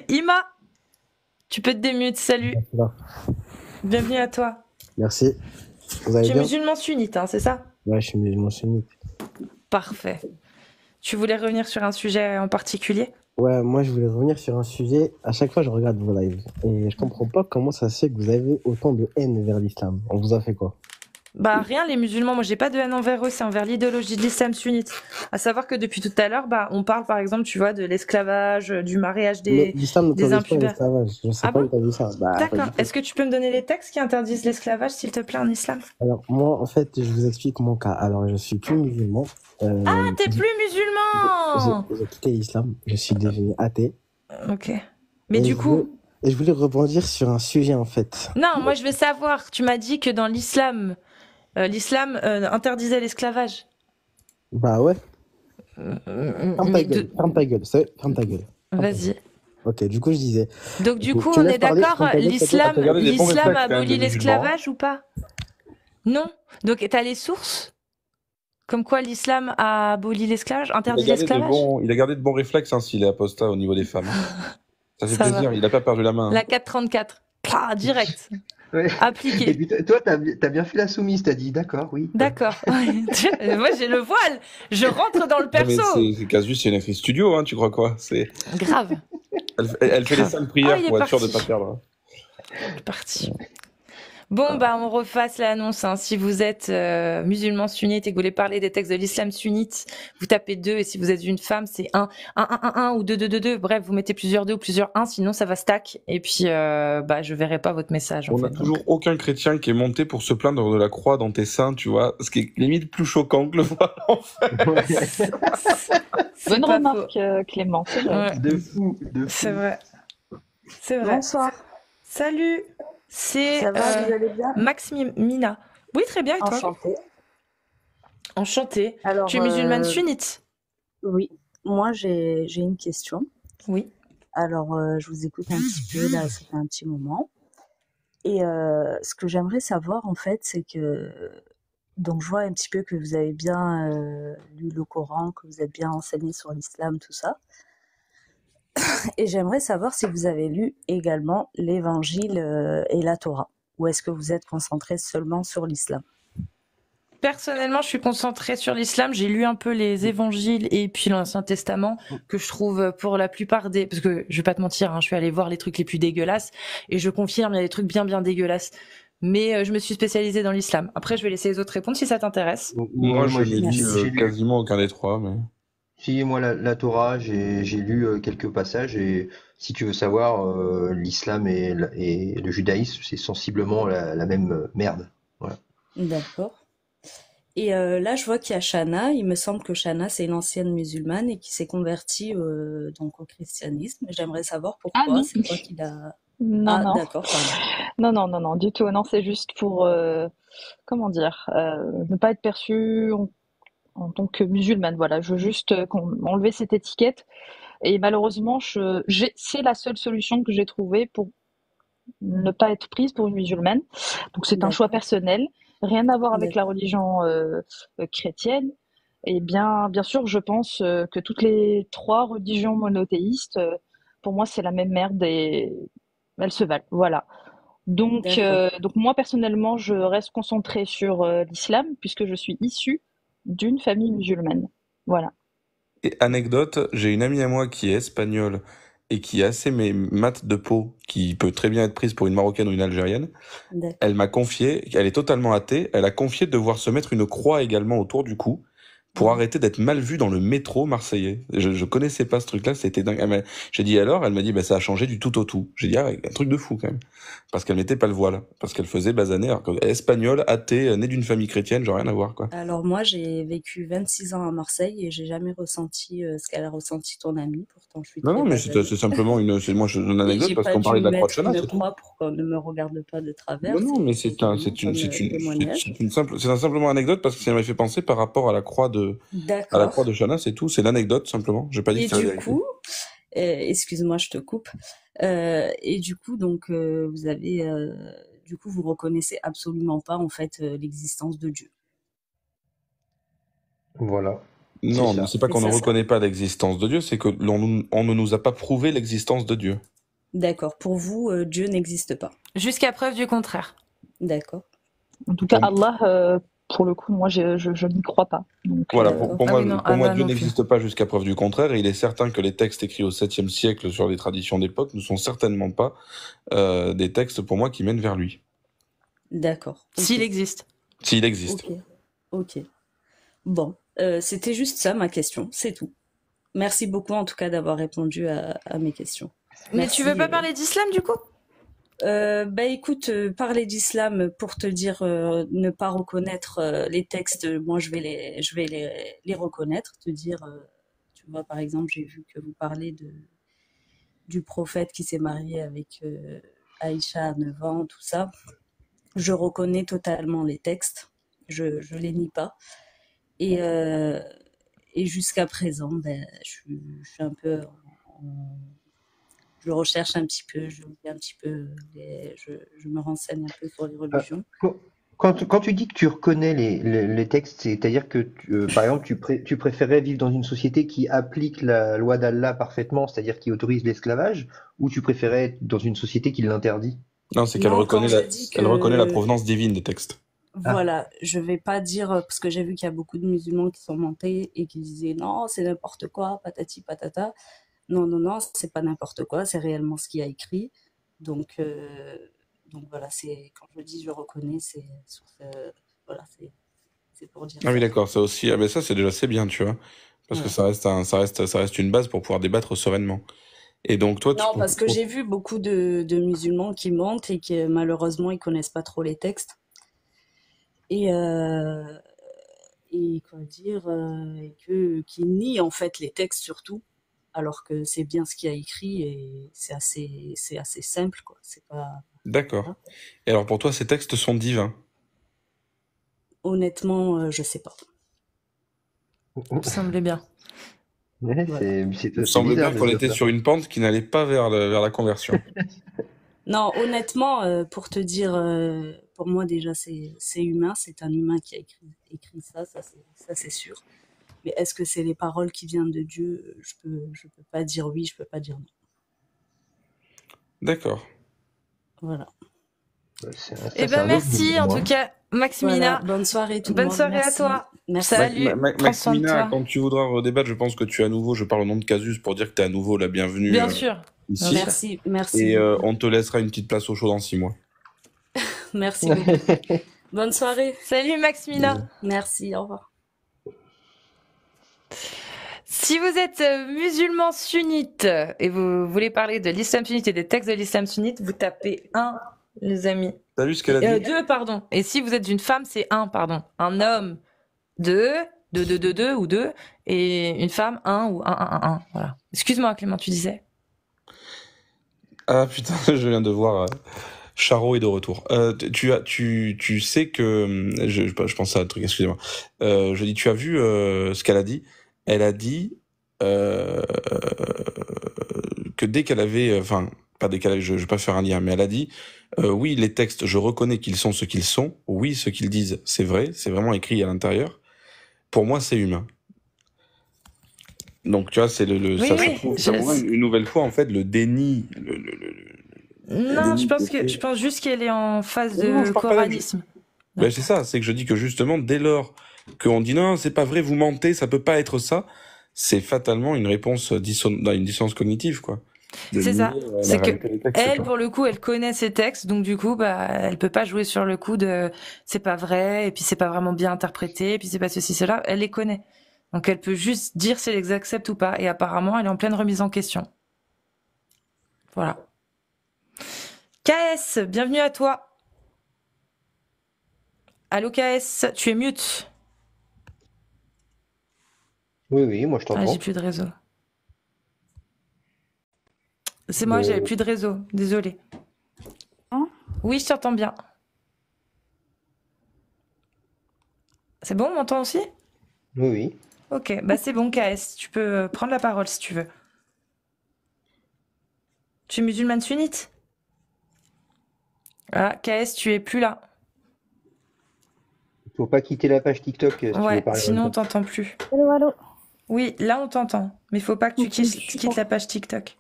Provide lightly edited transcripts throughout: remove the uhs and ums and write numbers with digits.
Ima, tu peux te démute, salut. Là. Bienvenue à toi. Merci. Vous allez Tu es bien? musulman sunnite, hein, c'est ça? Ouais, je suis musulman sunnite. Parfait. Tu voulais revenir sur un sujet en particulier? Ouais, moi je voulais revenir sur un sujet. À chaque fois, je regarde vos lives et je comprends pas comment ça se fait que vous avez autant de haine vers l'islam. On vous a fait quoi? Bah rien, les musulmans, moi j'ai pas de haine envers eux, c'est envers l'idéologie de l'islam sunnite. À savoir que depuis tout à l'heure, bah on parle par exemple, tu vois, de l'esclavage, du mariage Mais des, l'islam des n'autorise pas impubères. l'esclavage. Je sais Ah pas bon? où t'as vu ça. Bah, pas D'accord. du tout. Est-ce que tu peux me donner les textes qui interdisent l'esclavage, s'il te plaît, en islam? Alors, moi, en fait, je vous explique mon cas. Alors, je suis plus musulman. Ah, t'es J'ai plus musulman! j'ai quitté l'islam. Je suis devenu athée. Ok. Mais Et du coup, je voulais rebondir sur un sujet, en fait. non, moi je veux savoir, tu m'as dit que dans l'islam, interdisait l'esclavage. Bah ouais. Ferme ta Mais gueule. Ferme ta gueule. Ferme ta gueule. Ferme ta gueule. vas-y. Ok, du coup, je disais. Donc du coup, Tu on me est laisses parler? d'accord, Ferme ta gueule, s'il te plaît. Ah, t'as gardé des bons l'islam réflexes a quand même aboli de musulman. l'esclavage ou pas? Non. Donc t'as les sources? Comme quoi l'islam a aboli l'esclavage, interdit l'esclavage? Il a gardé de bons réflexes hein, s'il est apostat au niveau des femmes. Ça fait Ça va. plaisir, il a pas perdu la main. La Hein. 434. Plah, direct. Ouais. Et Appliqué. puis toi, t'as bien fait la soumise, t'as dit d'accord, oui. D'accord. Moi j'ai le voile. Je rentre dans le Non, mais perso. c'est Casus, c'est une actrice studio, hein, tu crois quoi? Grave. Elle fait les Grave. 5 prières il est pour être sûre de parti. pas perdre. Il est parti. Bon, bah, on refasse l'annonce. Hein. Si vous êtes musulman sunnite et que vous voulez parler des textes de l'islam sunnite, vous tapez 2. Et si vous êtes une femme, c'est 1, 1, 1, 1, 1 ou 2, 2, 2, 2. Bref, vous mettez plusieurs 2 ou plusieurs 1, sinon ça va stack. Et puis, bah, je verrai pas votre message. En On fait, n'a toujours aucun chrétien qui est monté pour se plaindre de la croix dans tes seins, tu vois. Ce qui est limite plus choquant que le voile, en fait. Ouais. Bonne pas remarque, Clément, c'est vrai. Ouais, De fou. c'est vrai. C'est vrai. Bonsoir, Salut, c'est ça va, vous allez bien? Mina. Oui, très bien, et toi? Enchantée. Enchantée. Alors, Tu es musulmane sunnite? oui, moi j'ai une question. Oui. Alors, je vous écoute un petit peu, là, ça fait un petit moment. Et ce que j'aimerais savoir, en fait, c'est que, donc je vois un petit peu que vous avez bien lu le Coran, que vous êtes bien enseigné sur l'islam, tout ça. Et j'aimerais savoir si vous avez lu également l'Évangile et la Torah, ou est-ce que vous êtes concentré seulement sur l'islam? Personnellement, je suis concentrée sur l'islam. J'ai lu un peu les évangiles et puis l'Ancien Testament, que je trouve pour la plupart des... Parce que je vais pas te mentir, hein, je suis allée voir les trucs les plus dégueulasses et je confirme, il y a des trucs bien bien dégueulasses. Mais je me suis spécialisée dans l'islam. Après, je vais laisser les autres répondre si ça t'intéresse. Moi, je j'ai n'ai lu j'ai lu. quasiment aucun des trois, mais... Si, moi, la Torah, j'ai lu quelques passages et si tu veux savoir, l'islam et le judaïsme, c'est sensiblement la même merde. Voilà. D'accord. Et là, je vois qu'il y a Shana. Il me semble que Shana, c'est une ancienne musulmane et qui s'est convertie donc au christianisme. J'aimerais savoir Ah pourquoi. non. C'est quoi qui l'a... Non, Ah, non. d'accord, pardon. Non, du tout. Non, c'est juste pour, comment dire, ne pas être perçue en tant que musulmane. Voilà, je veux juste enlever cette étiquette. Et malheureusement, c'est la seule solution que j'ai trouvée pour ne pas être prise pour une musulmane. Donc c'est un choix D'accord, personnel, rien à voir avec la d'accord, religion chrétienne. Et bien sûr, je pense que toutes les trois religions monothéistes, pour moi, c'est la même merde et elles se valent. Voilà. d'accord. Donc moi personnellement, je reste concentrée sur l'islam puisque je suis issue d'une famille musulmane. Voilà. Et anecdote, j'ai une amie à moi qui est espagnole et qui a assez maths de peau, qui peut très bien être prise pour une Marocaine ou une Algérienne. Elle D'accord. m'a confié, elle est totalement athée, elle a confié devoir se mettre une croix également autour du cou pour Mhm. arrêter d'être mal vue dans le métro marseillais. Je connaissais pas ce truc-là, c'était dingue. J'ai dit alors, elle m'a dit bah ça a changé du tout au tout. J'ai dit ah un truc de fou quand même, parce qu'elle mettait pas le voile, parce qu'elle faisait basaner, alors que espagnole, athée, née d'une famille chrétienne, genre rien à voir quoi. Alors moi, j'ai vécu 26 ans à Marseille et j'ai jamais ressenti ce qu'elle a ressenti ton amie. Pourtant, je suis Non très non mais c'est basanée. simplement moi je donne une Et anecdote j'ai parce pas qu'on parlait dû de la croix de mettre Chana, une c'est tout. croix pour qu'on ne me regarde pas de travers. Non, non, mais C'est vraiment comme témoignage. c'est un simplement anecdote parce que ça m'a fait penser par rapport à la croix D'accord. de Chana, c'est tout. C'est l'anecdote simplement. J'ai pas dit Et que c'était la du vérité. coup, excuse-moi, je te coupe. Et du coup, donc, vous avez, du coup, vous reconnaissez absolument pas en fait l'existence de Dieu. Voilà. Non, C'est mais ça. c'est pas C'est qu'on ne ça. reconnaît pas l'existence de Dieu, c'est que on ne nous a pas prouvé l'existence de Dieu. D'accord. Pour vous, Dieu n'existe pas. Jusqu'à preuve du contraire. D'accord. En tout cas, Pour- Allah, pour le coup, moi, je n'y crois pas. Donc, Voilà, D'accord. pour Ah moi, oui, non, pour moi Allah Dieu non plus. n'existe pas jusqu'à preuve du contraire, et il est certain que les textes écrits au 7e siècle sur les traditions d'époque ne sont certainement pas des textes pour moi qui mènent vers lui, D'accord. Ok. S'il existe. s'il existe. Ok. Ok. Bon, c'était juste ça ma question, c'est tout. Merci beaucoup en tout cas d'avoir répondu à mes questions. Mais tu veux pas parler d'islam du coup? Bah écoute, parler d'islam pour te dire ne pas reconnaître les textes, moi je vais les reconnaître, te dire, tu vois par exemple j'ai vu que vous parlez du prophète qui s'est marié avec Aïcha à 9 ans, tout ça. Je reconnais totalement les textes, je les nie pas. Et jusqu'à présent, ben, je suis un peu je recherche un petit peu, je lis un petit peu, je me renseigne un peu sur les religions. Quand tu dis que tu reconnais les textes, c'est-à-dire que, par exemple, tu préférais vivre dans une société qui applique la loi d'Allah parfaitement, c'est-à-dire qui autorise l'esclavage, ou tu préférais être dans une société qui l'interdit? Non, c'est qu'elle Non, quand reconnaît je dis elle reconnaît la que provenance divine des textes. voilà, je vais pas dire parce que j'ai vu qu'il y a beaucoup de musulmans qui sont montés et qui disaient non, c'est n'importe quoi, patati patata. Non, non, non, c'est pas n'importe quoi, c'est réellement ce qu'il y a écrit. Donc, voilà, c'est quand je dis je reconnais, c'est sur voilà, c'est pour dire Ah oui, ça. d'accord, ça aussi. Ah ben ça, c'est bien, tu vois, parce que Ouais. ça reste une base pour pouvoir débattre sereinement. Et donc toi, Non, parce que j'ai vu beaucoup de musulmans qui montent et qui malheureusement ils connaissent pas trop les textes. Et quoi dire, qui nient en fait les textes surtout, alors que c'est bien ce qu'il y a écrit et c'est assez simple quoi. C'est pas D'accord. voilà. Et alors pour toi, ces textes sont divins? Honnêtement, je sais pas. Il me semblait bien. Ouais, Voilà. c'est Il me c'est semble bizarre bien de qu'on dire était ça. sur une pente qui n'allait pas vers la conversion. Non, honnêtement, pour te dire, pour moi déjà c'est humain, c'est un humain qui a écrit ça, ça c'est sûr. Mais est-ce que c'est les paroles qui viennent de Dieu? Je peux pas dire oui, je peux pas dire non. D'accord. Voilà. Ça, Eh c'est ben un autre merci niveau, en tout hein. cas, Voilà. Maximina. Bonne soirée tout le Bonne monde. soirée à Merci. toi. Merci. Salut. Prends soin de Maximina, toi. quand tu voudras redébattre, je pense que tu es à nouveau, je parle au nom de Casus pour dire que tu es à nouveau la bienvenue Bien sûr. ici. Bien sûr. Merci, merci Et beaucoup. on te laissera une petite place au chaud dans 6 mois. Merci beaucoup. Bonne soirée. Salut Maximina. Merci, au revoir. Si vous êtes musulman sunnite et vous voulez parler de l'islam sunnite et des textes de l'islam sunnite, vous tapez 1, les amis. T'as vu ce qu'elle a dit? 2, pardon. Et si vous êtes une femme, c'est 1, pardon. Un homme, 2, 2 ou 2. Et une femme, 1 ou 1. Voilà. Excuse-moi Clément, tu disais? Ah putain, je viens de voir Charo est de retour. Tu sais que je pense à un truc, excusez-moi. Je dis, tu as vu ce qu'elle a dit? Elle a dit que dès qu'elle avait, enfin, pas dès qu'elle avait, je vais pas faire un lien, mais elle a dit, oui, les textes, je reconnais qu'ils sont ce qu'ils sont. Oui, ce qu'ils disent, c'est vrai, c'est vraiment écrit à l'intérieur. Pour moi, c'est humain. Donc, tu vois, c'est Oui, ça oui, prouve ça prouve une nouvelle fois, en fait, le déni, Non, déni je pense juste qu'elle est en phase Non, de je parle pas d'elle. coranisme. Ben, c'est ça, c'est que je dis que justement, dès lors qu'on dit non, c'est pas vrai, vous mentez, ça peut pas être ça, c'est fatalement une réponse une dissonance cognitive, quoi. De C'est ça. nier, la C'est que réalité des textes, elle, quoi. pour le coup, elle connaît ses textes, donc du coup, bah, elle peut pas jouer sur le coup de c'est pas vrai, et puis c'est pas vraiment bien interprété, et puis c'est pas ceci, cela. Elle les connaît. Donc elle peut juste dire si elle les accepte ou pas. Et apparemment, elle est en pleine remise en question. Voilà. KS, bienvenue à toi. Allô KS, tu es mute. Oui, oui, moi je Ah, j'ai t'entends. plus de réseau. C'est moi, j'avais plus de réseau. Désolée. Hein? Oui, je t'entends bien. C'est bon, on m'entend aussi? Oui, oui. Ok, bah c'est bon, KS. Tu peux prendre la parole si tu veux. Tu es musulmane sunnite? Ah, KS, tu es plus là. Faut pas quitter la page TikTok si tu veux Ouais, parler en sinon on même temps. t'entend plus. Allô, allô. Oui, là on t'entend, mais faut pas que tu Ok, quittes la page TikTok.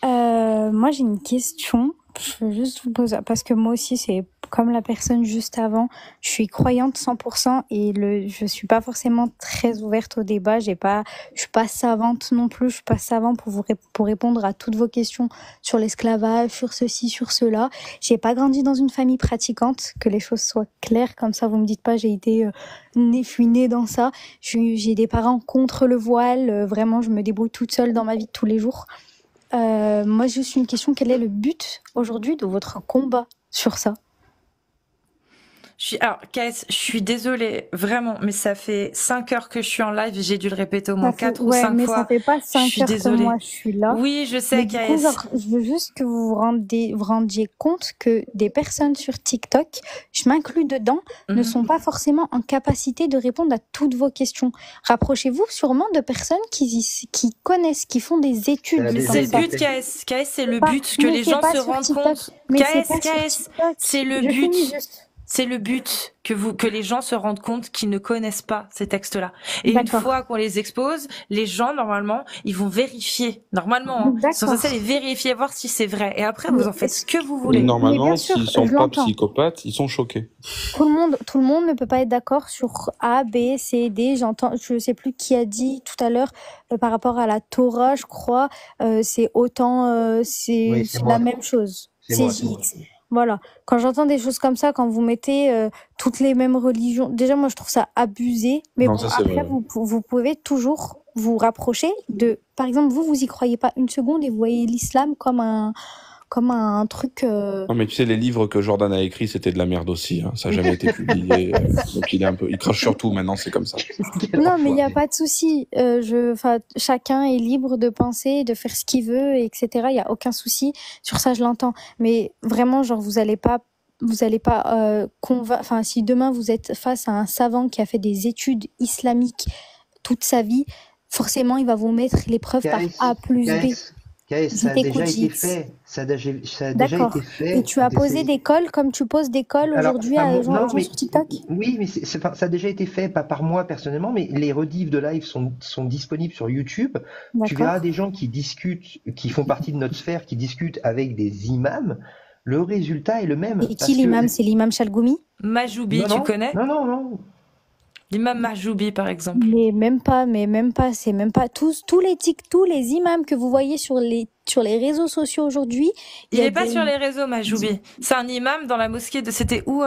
Moi, j'ai une question. Je veux juste vous poser, parce que moi aussi, c'est comme la personne juste avant. Je suis croyante 100% et je suis pas forcément très ouverte au débat. Je suis pas savante non plus. Je suis pas savante pour répondre à toutes vos questions sur l'esclavage, sur ceci, sur cela. J'ai pas grandi dans une famille pratiquante, que les choses soient claires. Comme ça, vous me dites pas, je suis née dans ça. J'ai des parents contre le voile. Vraiment, je me débrouille toute seule dans ma vie de tous les jours. Moi, juste une question, quel est le but aujourd'hui de votre combat sur ça? Alors, KS, je suis désolée, vraiment, mais ça fait 5 heures que je suis en live et j'ai dû le répéter au moins 4 ou 5 mais fois. ça fait pas Je 5 suis heures que désolée. moi je suis là. Oui, je sais, Mais du coup, KS. genre, je veux juste que vous vous rendiez compte que des personnes sur TikTok, je m'inclus dedans, ne sont pas forcément en capacité de répondre à toutes vos questions. Rapprochez-vous sûrement de personnes qui connaissent, qui font des études. Elle a Mais des c'est le exemples. but, KS. KS, c'est le Pas- but que mais les c'est gens pas se sur rendent TikTok. compte. Mais c'est KS, pas sur KS, TikTok. c'est le Je finis but. juste. C'est le but que les gens se rendent compte qu'ils ne connaissent pas ces textes-là. Et une D'accord. fois qu'on les expose, les gens, normalement, ils vont vérifier. Normalement, hein. Ils sont D'accord. censés les vérifier, voir si c'est vrai. Et après, Mais vous en faites est-ce ce que vous Et voulez. Mais normalement, bien sûr, s'ils sont je pas l'entends. psychopathes, ils sont choqués. Tout le monde ne peut pas être d'accord sur A, B, C, D. Je sais plus qui a dit tout à l'heure par rapport à la Torah, je crois, c'est autant, Oui, c'est c'est la moi. même chose. C'est C'est moi, c'est moi. X. Voilà. Quand j'entends des choses comme ça, quand vous mettez toutes les mêmes religions, déjà moi je trouve ça abusé. Mais Non, bon, ça c'est après vrai. vous pouvez toujours vous rapprocher de, par exemple, vous y croyez pas une seconde et vous voyez l'islam comme un truc. Non, mais tu sais, les livres que Jordan a écrits, c'était de la merde aussi. Hein. Ça n'a jamais été publié. Donc il crache sur tout maintenant, c'est comme ça. Quel Non, mais il n'y a enfoiré. pas de souci. Chacun est libre de penser, de faire ce qu'il veut, etc. Il n'y a aucun souci. Sur ça, je l'entends. Mais vraiment, genre, vous allez pas enfin, si demain vous êtes face à un savant qui a fait des études islamiques toute sa vie, forcément, il va vous mettre l'épreuve par A plus B. KS, ça a déjà été JX. fait. Ça a déjà D'accord. été fait. Et tu as posé des calls comme tu poses des calls Alors, aujourd'hui pas à moi- gens non, mais sur TikTok? oui, mais ça a déjà été fait, pas par moi personnellement, mais les rediffs de live sont disponibles sur YouTube. Tu verras D'accord. des gens qui discutent, qui font partie de notre sphère, qui discutent avec des imams. Le résultat est le même. Et qui l'imam? C'est l'imam Chalgoumi? Majoubi, Non, tu non, connais? non. L'imam Majoubi, par exemple. Mais même pas, c'est même pas tous les imams que vous voyez sur les réseaux sociaux aujourd'hui. Il est pas sur les réseaux, Majoubi. C'est un imam dans la mosquée de, c'était où,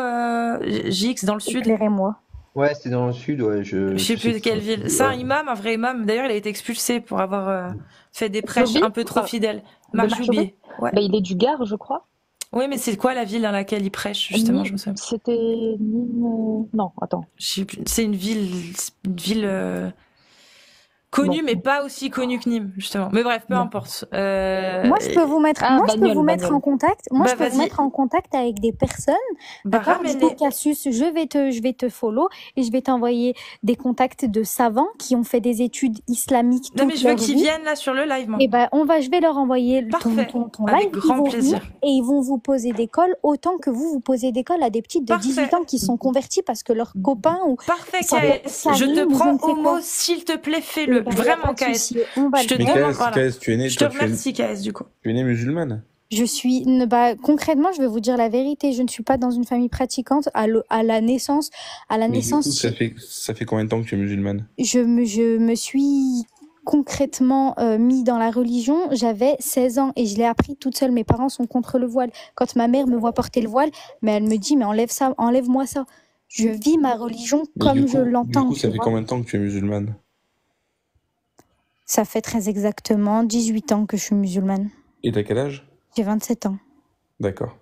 JX, dans le sud? Éclairez-moi. Ouais, c'était dans le sud, ouais. Je sais plus de quelle ville. C'est un imam, un vrai imam. D'ailleurs, il a été expulsé pour avoir fait des prêches Majoubi un peu trop fidèles. Majoubi Majoubi. Ouais. Bah, il est du Gard, je crois. Oui, mais c'est quoi la ville dans laquelle il prêche, justement, je me souviens. C'était Nîmes. Non, attends. Je sais plus. C'est une ville connue, Bon. mais pas aussi connue que Nîmes, justement. Mais bref, peu Non. importe. Moi, je peux vous mettre, Bagnols. en contact. Moi, Bah, je peux vous vas-y. mettre en contact avec des personnes. Bah, D'accord? Du coup, ramène-les. Cassius, je vais te follow et je vais t'envoyer des contacts de savants qui ont fait des études islamiques Non, mais toute je veux leur qu'ils vie. viennent là sur le live, moi. Et ben, je vais leur envoyer Parfait. ton Avec live. Ils grand vont plaisir. venir et ils vont vous poser des calls autant que vous posez des calls à des petites de Parfait. 18 ans qui sont convertis parce que leurs copains ou Parfait, ça KS. Je te rime, prends je ne sais au quoi. mot, s'il te plaît, Eh fais-le. ben, y a Vraiment, pas de KS. souci. On va Je te le Mais faire. demande, KS, voilà. KS, tu es né, Je te toi, remercie, KS, du coup. tu es né musulmane. Concrètement, je vais vous dire la vérité. Je ne suis pas dans une famille pratiquante. À la naissance, Mais du coup, ça fait combien de temps que tu es musulmane? je me suis concrètement mis dans la religion. J'avais 16 ans et je l'ai appris toute seule. Mes parents sont contre le voile. Quand ma mère me voit porter le voile, mais elle me dit, mais enlève-moi ça. Je vis ma religion Mais comme du coup, je l'entends. Du coup, ça tu fait vois. combien de temps que tu es musulmane? Ça fait très exactement 18 ans que je suis musulmane. Et t'as quel âge? J'ai 27 ans. D'accord.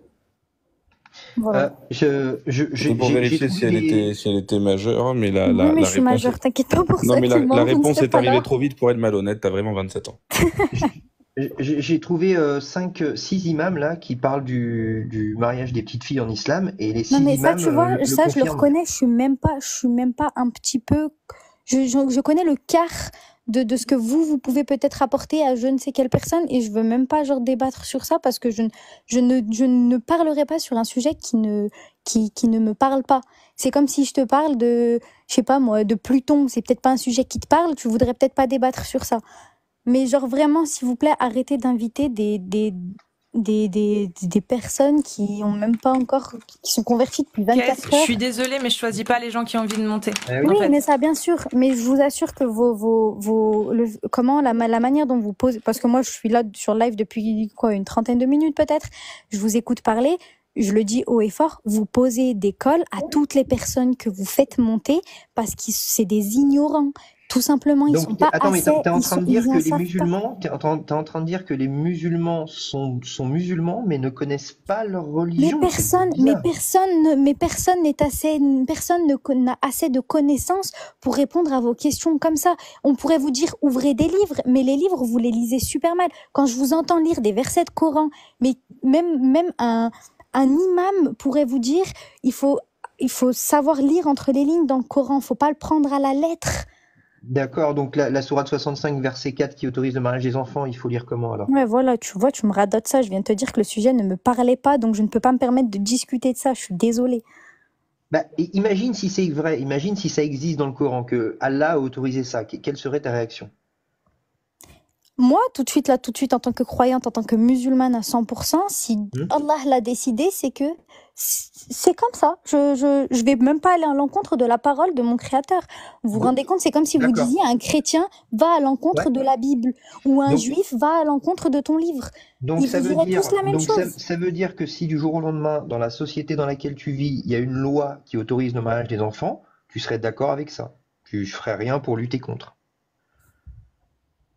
Voilà. C'est pour vérifier si elle était majeure, mais la Oui, mais je suis réponse majeure, t'inquiète pas pour Non, ça. mais Clément, la vous ne réponse serez est pas là. arrivée trop vite pour être malhonnête, t'as vraiment 27 ans. J'ai trouvé 6 imams là qui parlent du mariage des petites filles en islam et les 6 Non, mais ça, imams tu vois, le ça, je le confirment. reconnais, je suis même pas un petit peu. Je connais le quart de ce que vous pouvez peut-être apporter à je ne sais quelle personne et je veux même pas genre débattre sur ça parce que je ne parlerai pas sur un sujet qui ne me parle pas. C'est comme si je te parle de, je sais pas moi, de Pluton. C'est peut-être pas un sujet qui te parle, tu voudrais peut-être pas débattre sur ça. Mais genre vraiment, s'il vous plaît, arrêtez d'inviter des personnes qui ont même pas encore, qui sont converties depuis Cass, 24 je heures. suis désolée, mais je choisis pas les gens qui ont envie de monter. Ah oui. Oui, En fait. mais ça, bien sûr. Mais je vous assure que comment la manière dont vous posez, parce que moi, je suis là sur live depuis quoi, une trentaine de minutes peut-être. Je vous écoute parler. Je le dis haut et fort. Vous posez des cols à toutes les personnes que vous faites monter parce que c'est des ignorants. Tout simplement, ils sont Donc, pas attends, mais assez. t'es en train de dire Ils que en les savent pas. musulmans, t'es en train de dire que les musulmans sont musulmans, mais ne connaissent pas leur Mais religion. C'est personne bizarre. n'a assez de connaissances pour répondre à vos questions comme ça. On pourrait vous dire ouvrez des livres, mais les livres vous les lisez super mal. Quand je vous entends lire des versets de Coran, mais même un imam pourrait vous dire il faut savoir lire entre les lignes dans le Coran, faut pas le prendre à la lettre. D'accord, donc la sourate 65, verset 4 qui autorise le mariage des enfants, il faut lire comment alors? Ouais, voilà, tu vois, tu me radotes ça. Je viens de te dire que le sujet ne me parlait pas, donc je ne peux pas me permettre de discuter de ça. Je suis désolée. Bah, imagine si c'est vrai, imagine si ça existe dans le Coran, que Allah a autorisé ça, quelle serait ta réaction? Moi, tout de suite, en tant que croyante, en tant que musulmane à 100%, si Allah l'a décidé, c'est que c'est comme ça. Je vais même pas aller à l'encontre de la parole de mon créateur. Vous vous rendez compte, c'est comme si vous D'accord. disiez un chrétien va à l'encontre Ouais. de la Bible ou un Donc- juif va à l'encontre de ton livre. Donc Ils ça vous veut diraient dire, tous la même donc chose. ça veut dire que si du jour au lendemain, dans la société dans laquelle tu vis, il y a une loi qui autorise le mariage des enfants, tu serais d'accord avec ça. Tu ferais rien pour lutter contre.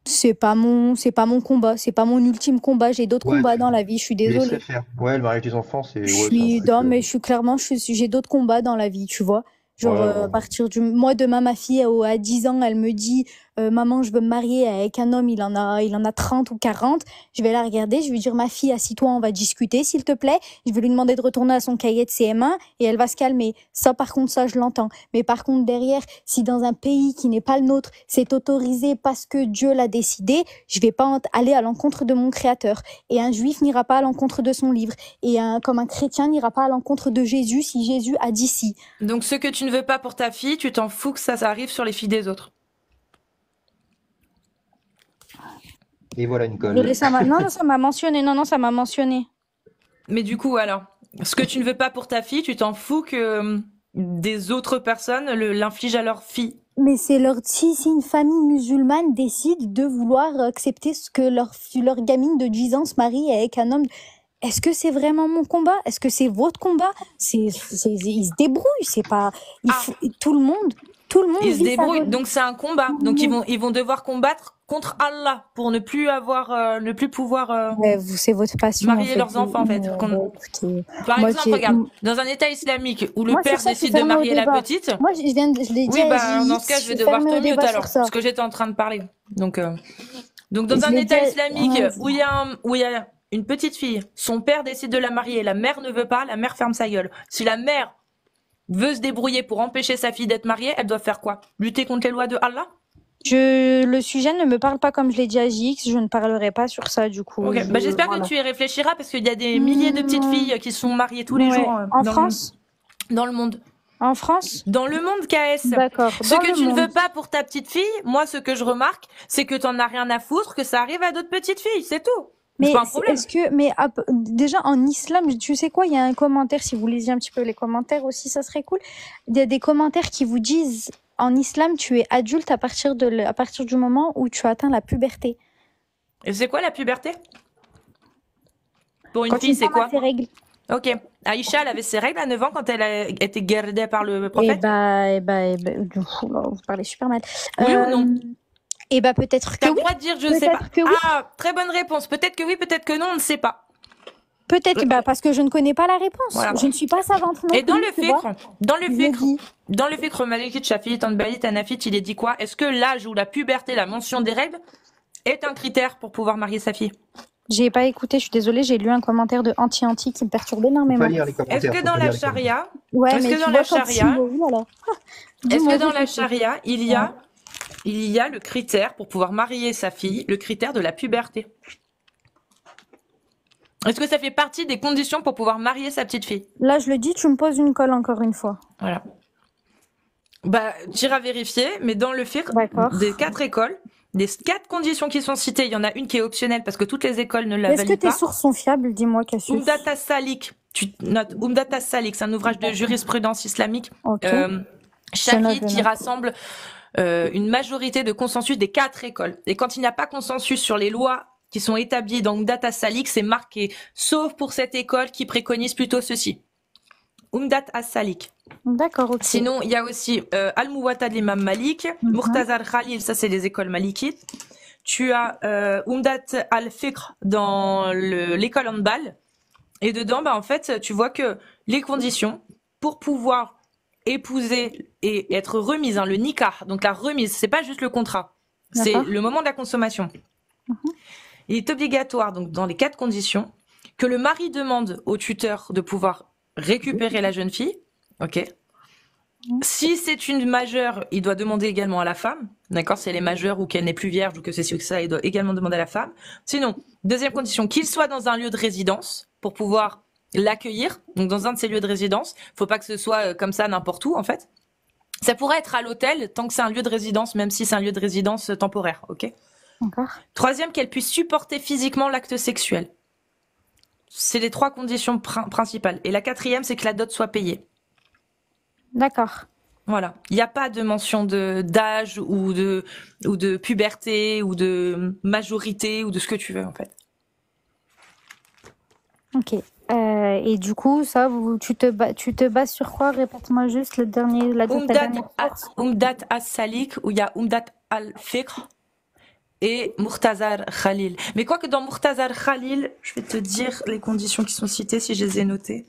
C'est pas mon combat, c'est pas mon ultime combat. J'ai d'autres Ouais, combats tu- dans la vie. Je suis Tu laisserais désolée. faire. Ouais, le mariage des enfants, c'est Je ouais, c'est un suis truc, mais je suis clairement, j'ai d'autres combats dans la vie, tu vois. Genre, ouais, à partir du, moi, demain, ma fille, à 10 ans, elle me dit, maman, je veux me marier avec un homme, il en a 30 ou 40. Je vais la regarder, je vais lui dire, ma fille, assis-toi, on va discuter, s'il te plaît. Je vais lui demander de retourner à son cahier de CM1 et elle va se calmer. Ça, par contre, ça, je l'entends. Mais par contre, derrière, si dans un pays qui n'est pas le nôtre, c'est autorisé parce que Dieu l'a décidé, je vais pas aller à l'encontre de mon créateur. Et un juif n'ira pas à l'encontre de son livre. Et comme un chrétien n'ira pas à l'encontre de Jésus si Jésus a dit si. Donc ce que tu ne veux pas pour ta fille, tu t'en fous que ça arrive sur les filles des autres. Et voilà une colle. Non, ça m'a mentionné. Non, ça m'a mentionné. Mais du coup, alors, ce que tu ne veux pas pour ta fille, tu t'en fous que des autres personnes l'infligent à leur fille. Mais si une famille musulmane décide de vouloir accepter ce que leur gamine de 10 ans se marie avec un homme, est-ce que c'est vraiment mon combat? Est-ce que c'est votre combat? Ils se débrouillent, c'est pas, tout le monde Ils se vit sa débrouillent, religion. donc c'est un combat. Donc ils vont devoir combattre contre Allah pour ne plus pouvoir Ouais, c'est votre passion. marier leurs enfants en fait. Écoutez, Par moi, exemple, regarde, dans un État islamique où le Moi, père sur ça, je suis décide de fermée au marier la débat. petite, moi, je l'ai dit oui, à bah JX, dans ce cas, je vais suis devoir fermée te au mute débat alors, sur ça. parce que j'étais en train de parler. Donc dans Je un l'ai État dit- islamique ouais, où il y a une petite fille, son père décide de la marier, la mère ne veut pas, la mère ferme sa gueule. Si la mère veut se débrouiller pour empêcher sa fille d'être mariée, elle doit faire quoi? Lutter contre les lois de Allah? le sujet ne me parle pas comme je l'ai dit à JX, je ne parlerai pas sur ça du coup. Ok, bah, j'espère voilà. que tu y réfléchiras parce qu'il y a des milliers de petites filles qui sont mariées tous les Ouais. jours En dans France dans le monde. En France Dans le monde, KS. D'accord. Ce Dans que le tu ne monde. veux pas pour ta petite fille, moi, ce que je remarque, c'est que t'en as rien à foutre que ça arrive à d'autres petites filles, c'est tout. Mais C'est pas un problème. déjà en islam, tu sais quoi, il y a un commentaire, si vous lisiez un petit peu les commentaires aussi, ça serait cool. Il y a des commentaires qui vous disent en islam, tu es adulte à partir du moment où tu as atteint la puberté. Et c'est quoi la puberté? Pour une Quand fille, c'est femme a quoi? ses règles. Ok. Aïcha, elle avait ses règles à 9 ans quand elle a été gardée par le Et prophète? du coup, là, vous parlez super mal. Oui ou non? Et bah peut-être que T'as le oui. droit de dire je ne sais pas. Peut-être que oui. Ah, très bonne réponse. Peut-être que oui, peut-être que non, on ne sait pas. Peut-être, parce que je ne connais pas la réponse. Voilà. Je ne suis pas savante non Et dans plus, le tu vois. fikr, dans le fikr, Malikit Shafi'i, Tanbali, Tanafit, il est dit quoi? Est-ce que l'âge ou la puberté, la mention des règles, est un critère pour pouvoir marier sa fille? J'ai pas écouté, je suis désolée, j'ai lu un commentaire de anti-anti qui me perturbe Faut énormément. pas lire les commentaires. Est-ce que faut dans pas la lire les commentaires. charia, Ouais, est-ce mais que tu dans vois, la quand charia, oulala. est-ce Dis-moi, que dans la je sais. charia, il y a le critère pour pouvoir marier sa fille, le critère de la puberté? Est-ce que ça fait partie des conditions pour pouvoir marier sa petite fille? Là, je le dis, tu me poses une colle encore une fois. Voilà. Bah, t'iras vérifier, mais dans le fiqh, D'accord. des 4 écoles, des 4 conditions qui sont citées, il y en a une qui est optionnelle parce que toutes les écoles ne la Est-ce que valident tes pas. sources sont fiables? Dis-moi, Cassius. Umdat as-Salik, tu notes Umdat as-Salik, c'est un ouvrage de jurisprudence islamique. Ok. Shafi'i Je qui note. rassemble une majorité de consensus des 4 écoles. Et quand il n'y a pas consensus sur les lois qui sont établies dans Umdat as-Salik, c'est marqué, sauf pour cette école qui préconise plutôt ceci. Umdat as-Salik. D'accord, ok. Sinon, il y a aussi Al-Muwatta de l'imam Malik, Murtazar Khalil, ça c'est des écoles malikites. Tu as Umdat al-Fiqh dans l'école handball. Et dedans, bah, en fait, tu vois que les conditions pour pouvoir épouser et être remise, hein, le nikah, donc la remise, c'est pas juste le contrat, c'est D'accord. le moment de la consommation. Il est obligatoire, donc dans les 4 conditions, que le mari demande au tuteur de pouvoir récupérer la jeune fille, ok. Si c'est une majeure, il doit demander également à la femme, d'accord, si elle est majeure ou qu'elle n'est plus vierge ou que c'est ci ou que ça, il doit également demander à la femme. Sinon, deuxième condition, qu'il soit dans un lieu de résidence pour pouvoir l'accueillir, donc dans un de ces lieux de résidence. Faut pas que ce soit comme ça n'importe où, en fait. Ça pourrait être à l'hôtel tant que c'est un lieu de résidence, même si c'est un lieu de résidence temporaire, ok. D'accord. Troisième, qu'elle puisse supporter physiquement l'acte sexuel. C'est les 3 conditions principales. Et la 4e, c'est que la dot soit payée. D'accord. Voilà. Il n'y a pas de mention d'âge ou de puberté ou de majorité ou de ce que tu veux, en fait. Ok. Et du coup, ça, tu te bases sur quoi? Répète-moi juste la dernière source. Umdat as-Salik, où il y a Umdat al-Fiqh et Murtazar Khalil. Mais quoi que dans Murtazar Khalil, je vais te dire les conditions qui sont citées si je les ai notées.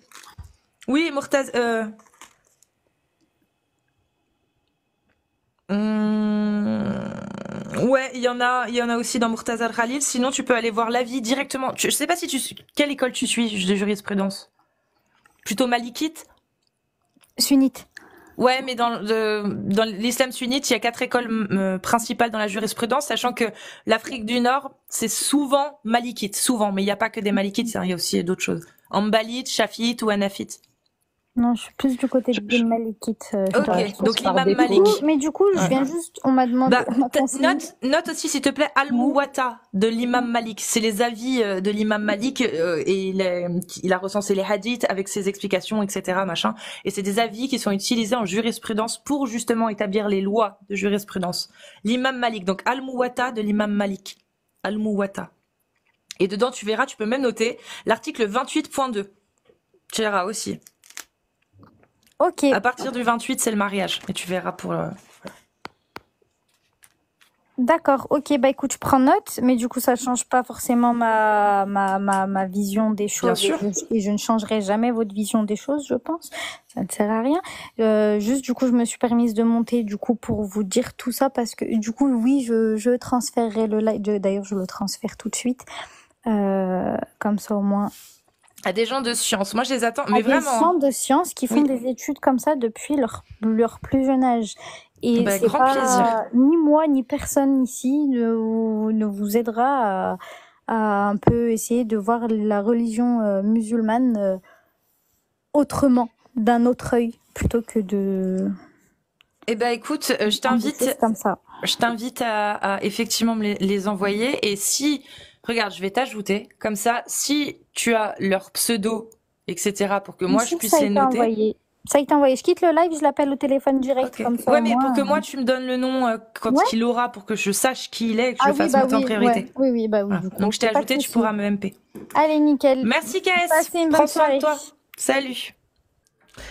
Oui, Murtazar... Ouais, il y en a aussi dans Murtazar Khalil. Sinon, tu peux aller voir l'avis directement. Je sais pas si quelle école tu suis de jurisprudence. Plutôt malikite? Sunnite. Ouais, mais dans l'islam sunnite, il y a 4 écoles principales dans la jurisprudence, sachant que l'Afrique du Nord, c'est souvent malikite, souvent, mais il n'y a pas que des malikites, il y a aussi d'autres choses. Hanbalite, shafiite ou hanafite. Non, je suis plus du côté des malikites. Ok, donc l'imam Malik. Mais du coup, je viens juste, on m'a demandé. Note aussi, s'il te plaît, Al-Muwatta de l'imam Malik. C'est les avis de l'imam Malik et il a recensé les hadiths avec ses explications, etc. machin. Et c'est des avis qui sont utilisés en jurisprudence pour justement établir les lois de jurisprudence. L'imam Malik, donc Al-Muwatta de l'imam Malik. Al-Muwatta. Et dedans, tu verras, tu peux même noter l'article 28.2. Tu verras aussi. Ok. À partir du 28, c'est le mariage. Et tu verras pour... D'accord, ok, bah écoute, je prends note, mais du coup, ça change pas forcément ma vision des choses. Bien sûr. Et je ne changerai jamais votre vision des choses, je pense. Ça ne sert à rien. Juste, du coup, je me suis permise de monter, du coup, pour vous dire tout ça, parce que, du coup, oui, je transférerai le live. D'ailleurs, je le transfère tout de suite. Comme ça, au moins... À des gens de science. Moi, je les attends. Mais vraiment. Des gens de science qui font des études comme ça depuis leur plus jeune âge. Et bah, c'est grand pas, plaisir. Ni moi, ni personne ici ne vous aidera à un peu essayer de voir la religion musulmane autrement, d'un autre œil, plutôt que de... Eh ben, écoute, je t'invite à effectivement me les envoyer. Et si... Regarde, je vais t'ajouter. Comme ça, si tu as leur pseudo, etc., pour que moi, je puisse les noter. Ça a été envoyé. Je quitte le live, je l'appelle au téléphone direct. Okay. Comme ça, ouais, mais pour que moi, tu me donnes le nom quand il aura, pour que je sache qui il est et que je le fasse monter en priorité. Ouais. Oui, bah oui. Voilà. Donc, je t'ai ajouté, tu pourras me MP. Allez, nickel. Merci, Kaes. Prends soin de toi. Salut.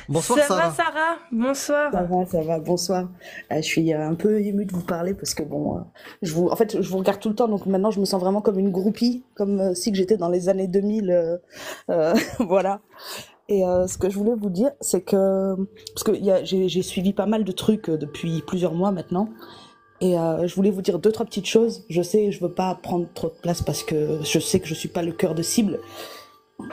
Bonsoir, ça va, Sarah? Bonsoir. Ça va, bonsoir. Je suis un peu émue de vous parler parce que bon, je vous regarde tout le temps, donc maintenant je me sens vraiment comme une groupie, comme si que j'étais dans les années 2000, voilà. Et ce que je voulais vous dire, c'est que parce que j'ai suivi pas mal de trucs depuis plusieurs mois maintenant, et je voulais vous dire 2-3 petites choses. Je sais, je veux pas prendre trop de place parce que je sais que je suis pas le cœur de cible.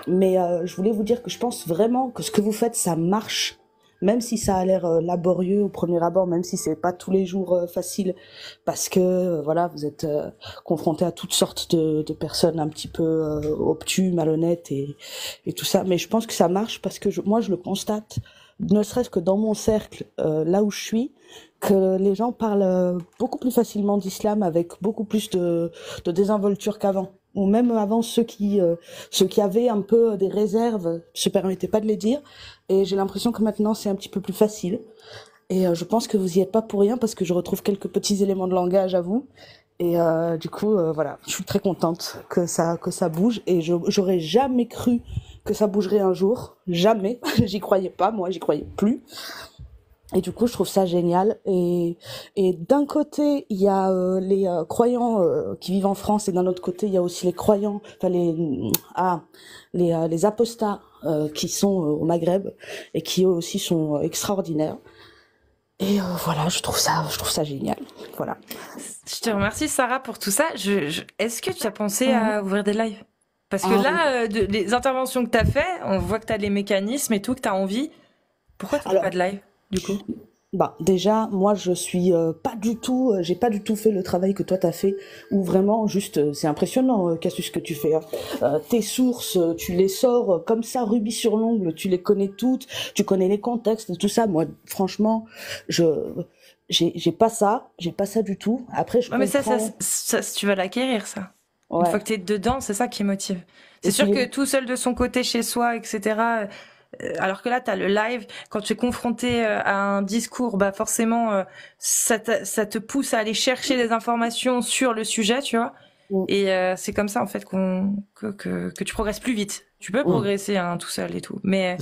Mais je voulais vous dire que je pense vraiment que ce que vous faites, ça marche même si ça a l'air laborieux au premier abord, même si c'est pas tous les jours facile, parce que voilà, vous êtes confronté à toutes sortes de personnes un petit peu obtus, malhonnêtes et tout ça. Mais je pense que ça marche parce que moi je le constate, ne serait-ce que dans mon cercle, là où je suis, que les gens parlent beaucoup plus facilement d'islam avec beaucoup plus de désinvolture qu'avant. Ou même avant, ceux qui avaient un peu des réserves se permettaient pas de les dire. Et j'ai l'impression que maintenant, c'est un petit peu plus facile. Et je pense que vous y êtes pas pour rien parce que je retrouve quelques petits éléments de langage à vous. Et du coup, voilà, je suis très contente que ça bouge. Et j'aurais jamais cru que ça bougerait un jour. Jamais. J'y croyais pas, moi, j'y croyais plus. Et du coup, je trouve ça génial. Et d'un côté, il y a les croyants qui vivent en France, et d'un autre côté, il y a aussi les croyants, enfin les apostats qui sont au Maghreb et qui eux aussi sont extraordinaires. Et voilà, je trouve ça génial. Voilà. Je te remercie Sarah pour tout ça. Est-ce que tu as pensé à ouvrir des lives? Parce que là, les interventions que tu as fait, on voit que tu as les mécanismes et tout, que tu as envie. Pourquoi tu fais pas de live du coup? Bah déjà, moi je suis pas du tout, j'ai pas du tout fait le travail que toi t'as fait, ou vraiment juste, c'est impressionnant, Cassius, ce que tu fais. Tes sources, tu les sors comme ça, rubis sur l'ongle, tu les connais toutes, tu connais les contextes et tout ça. Moi, franchement, j'ai pas ça du tout. Après, je comprends. Mais ça, tu vas l'acquérir, ça. Ouais. Une fois que t'es dedans, c'est ça qui motive. C'est sûr que tout seul de son côté, chez soi, etc. Alors que là, t'as le live. Quand tu es confronté à un discours, bah forcément, ça te pousse à aller chercher des informations sur le sujet, tu vois. Et c'est comme ça en fait que tu progresses plus vite. Tu peux progresser tout seul et tout, mais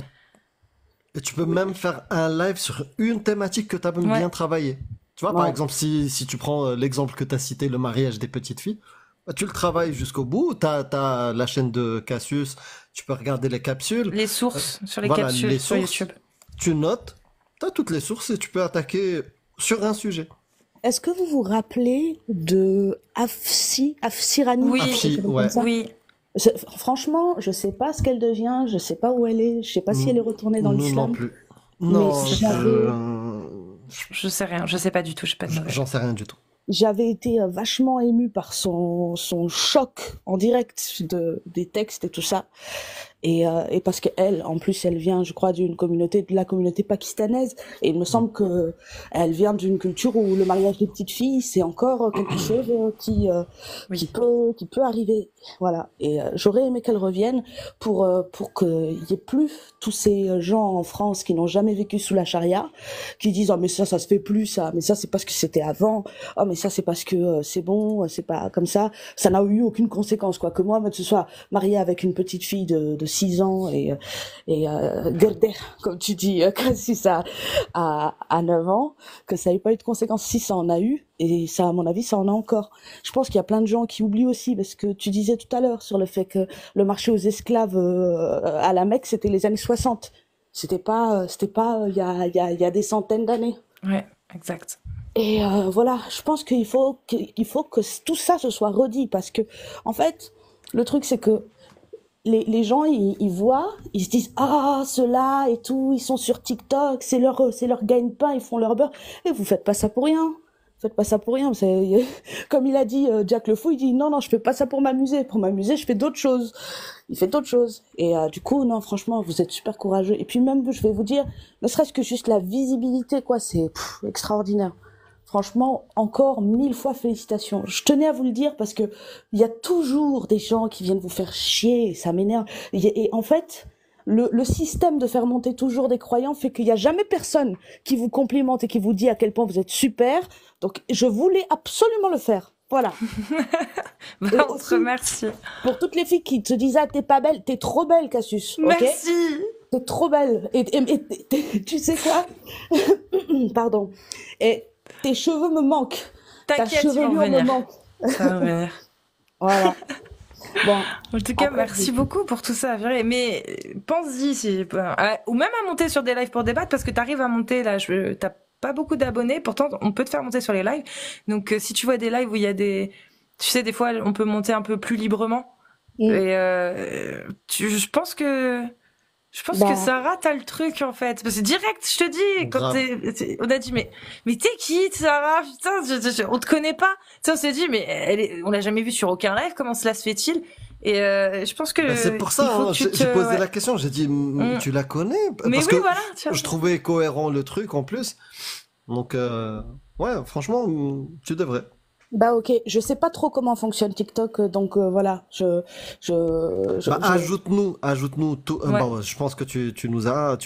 et tu peux même faire un live sur une thématique que tu as bien travaillé. Tu vois, par exemple, si tu prends l'exemple que tu as cité, le mariage des petites filles, bah, tu le travailles jusqu'au bout. T'as la chaîne de Cassius, tu peux regarder les capsules. Les sources sur les capsules sur YouTube. Tu notes, t'as toutes les sources et tu peux attaquer sur un sujet. Est-ce que vous vous rappelez de Afsirani? Oui, oui. Franchement, je sais pas ce qu'elle devient, je sais pas où elle est, je sais pas si elle est retournée dans l'islam. Non plus. Non, je sais rien, je sais pas du tout, je sais pas de nouvelles. J'en sais rien du tout. J'avais été vachement émue par son choc en direct des textes et tout ça. Et parce qu'elle, en plus, elle vient, je crois, de la communauté pakistanaise. Et il me semble que elle vient d'une culture où le mariage des petites filles, c'est encore quelque chose qui peut arriver. Voilà. Et j'aurais aimé qu'elle revienne pour qu'il y ait plus tous ces gens en France qui n'ont jamais vécu sous la charia, qui disent, oh, mais ça se fait plus, ça. Mais ça, c'est parce que c'était avant. Oh, mais ça, c'est parce que c'est bon, c'est pas comme ça. Ça n'a eu aucune conséquence, quoi. Que moi, ce soit mariée avec une petite fille de 6 ans et Gerder, comme tu dis, Cassis à 9 ans, que ça n'ait pas eu de conséquences. Si ça en a eu, et ça, à mon avis, ça en a encore. Je pense qu'il y a plein de gens qui oublient aussi, parce que tu disais tout à l'heure sur le fait que le marché aux esclaves à la Mecque, c'était les années 60. C'était pas il y a des centaines d'années. Ouais, exact. Et voilà, je pense qu'il faut que tout ça se soit redit, parce que en fait, le truc c'est que les gens ils voient, ils se disent ceux-là et tout, ils sont sur TikTok, c'est leur gagne-pain, ils font leur beurre, et vous faites pas ça pour rien. Faites pas ça pour rien. Comme il a dit Jack le Fou, il dit non, je fais pas ça pour m'amuser. Pour m'amuser, je fais d'autres choses. Il fait d'autres choses. Et du coup, non, franchement, vous êtes super courageux. Et puis même, je vais vous dire, ne serait-ce que juste la visibilité, quoi, c'est extraordinaire. Franchement, encore 1000 fois félicitations. Je tenais à vous le dire parce que il y a toujours des gens qui viennent vous faire chier, et ça m'énerve. Et en fait, le système de faire monter toujours des croyants fait qu'il n'y a jamais personne qui vous complimente et qui vous dit à quel point vous êtes super. Donc, je voulais absolument le faire. Voilà. On te remercie. Pour toutes les filles qui te disent t'es pas belle, t'es trop belle, Cassius. Merci. Okay, t'es trop belle. Et tu sais quoi? Pardon. Et tes cheveux me manquent. T'inquiète, ta chevelure me manque. Ça va revenir. Voilà. Bon. En tout cas, merci beaucoup pour tout ça. Mais pense-y, ou même à monter sur des lives pour débattre, parce que t'arrives à monter là. T'as pas beaucoup d'abonnés, pourtant on peut te faire monter sur les lives. Donc si tu vois des lives où il y a des fois on peut monter un peu plus librement. Et je pense que Je pense Bah. que Sarah, t'as le truc, en fait. Parce que direct, je te dis, quand on a dit, mais t'es qui, Sarah? Putain, on te connaît pas. Tu sais, on s'est dit, mais on l'a jamais vue sur aucun live, comment cela se fait-il? Et je pense que Bah, c'est pour ça, hein, j'ai posé la question, j'ai dit, tu la connais? Mais Parce oui, que voilà. Tu vois. je trouvais cohérent le truc en plus. Donc, ouais, franchement, tu devrais. Bah ok, je sais pas trop comment fonctionne TikTok, donc voilà, Ajoute-nous tout. Ouais. Bon, je pense que tu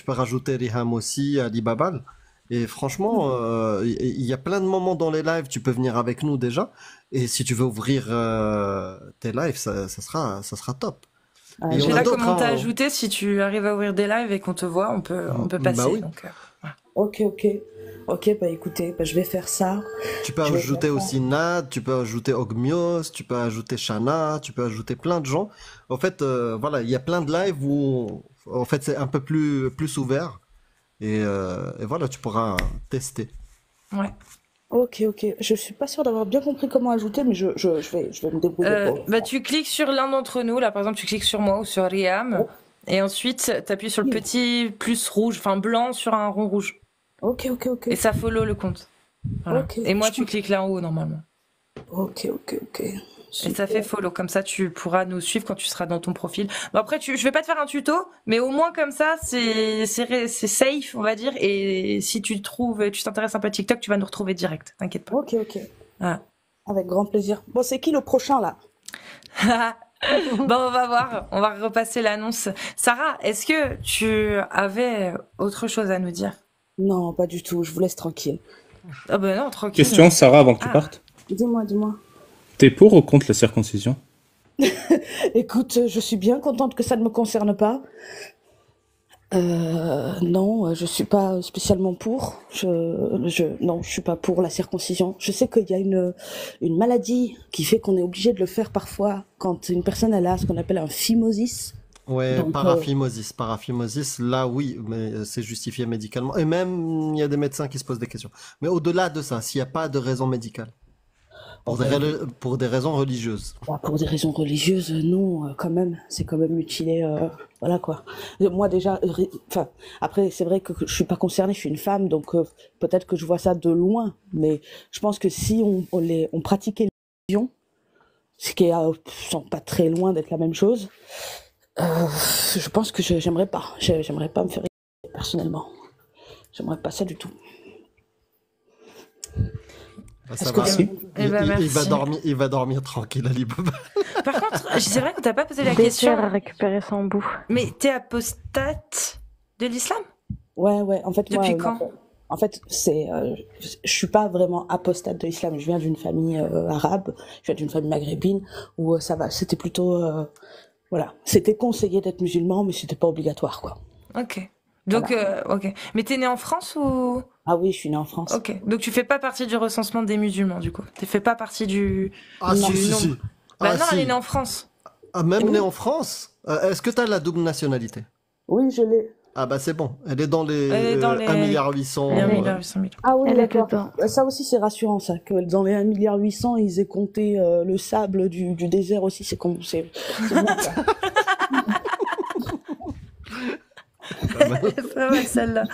peux rajouter Riham aussi, Ali Babal. Et franchement, il y a plein de moments dans les lives, tu peux venir avec nous déjà. Et si tu veux ouvrir tes lives, ça sera top. Et Je on sais a là d'autres, comment hein. t'as ajouté. Si tu arrives à ouvrir des lives et qu'on te voit, on peut passer. Bah oui. Donc, Ok, bah écoutez, bah, je vais faire ça. Tu peux Je vais ajouter faire ça. aussi Nad, tu peux ajouter Ogmios, tu peux ajouter Shana, tu peux ajouter plein de gens. En fait, voilà, il y a plein de lives où, en fait, c'est un peu plus ouvert. Et voilà, tu pourras tester. ouais. Ok, je suis pas sûre d'avoir bien compris comment ajouter, mais je vais me débrouiller pour Bah, tu cliques sur l'un d'entre nous. Là, par exemple, tu cliques sur moi ou sur Riam. Et ensuite, t'appuies sur le petit plus rouge, enfin blanc sur un rond rouge. Ok. Et ça follow le compte. Voilà. Ok. Et moi, tu cliques là en haut, normalement. Ok. Et ça fait follow. Comme ça, tu pourras nous suivre quand tu seras dans ton profil. Bon, après, je vais pas te faire un tuto, mais au moins comme ça, c'est safe, on va dire. Et si tu t'intéresses un peu à TikTok, tu vas nous retrouver direct. T'inquiète pas. Ok. Voilà. Avec grand plaisir. Bon, c'est qui le prochain là? Bon, on va voir. On va repasser l'annonce. Sarah, est-ce que tu avais autre chose à nous dire? Non, pas du tout, je vous laisse tranquille. Ah ben non, tranquille. Question, Sarah, avant que tu Ah. partes. Dis-moi. T'es pour ou contre la circoncision? Écoute, je suis bien contente que ça ne me concerne pas. Non, je suis pas spécialement pour. Non, je suis pas pour la circoncision. Je sais qu'il y a une maladie qui fait qu'on est obligé de le faire parfois quand une personne elle a ce qu'on appelle un phimosis. Ouais, Donc, paraphimosis, là oui, mais c'est justifié médicalement. Et même, il y a des médecins qui se posent des questions. Mais au-delà de ça, s'il n'y a pas de raison médicale, pour des raisons religieuses. Bah, pour des raisons religieuses, non, quand même. C'est quand même mutilé, voilà quoi. Moi déjà, enfin, après c'est vrai que je suis pas concernée, je suis une femme, donc peut-être que je vois ça de loin, mais je pense que si on pratiquait les religions, ce qui est sont pas très loin d'être la même chose, je pense que j'aimerais pas me faire personnellement. J'aimerais pas ça du tout. Bah, Est-ce ça que va. vous- Il va dormir tranquille, Ali Baba. Par contre, c'est vrai qu'on t'a pas posé la Des question. terres à récupérer son bout. Mais t'es apostate de l'islam? Ouais. En fait, Depuis moi, quand? en fait, je suis pas vraiment apostate de l'islam. Je viens d'une famille arabe, je viens d'une famille maghrébine où ça va. C'était plutôt, voilà, c'était conseillé d'être musulman, mais c'était pas obligatoire, quoi. Ok. Donc, ok. Mais t'es né en France ou? Ah oui, je suis née en France. Ok. Donc tu fais pas partie du recensement des musulmans, du coup. Tu fais pas partie du. Ah, du si. nombre. Bah Ah, non, elle si. est née en France. Ah, même née en France? Est-ce que tu as la double nationalité? Oui, je l'ai. Ah bah c'est bon, elle est dans les, Elle est dans les 1,8 milliard. 1,8 milliard. Ah oui, Elle est d'accord. dedans. Ça aussi, c'est rassurant, ça, que dans les 1,8 milliard, ils aient compté le sable du désert aussi. C'est bon, ça. C'est pas mal celle-là.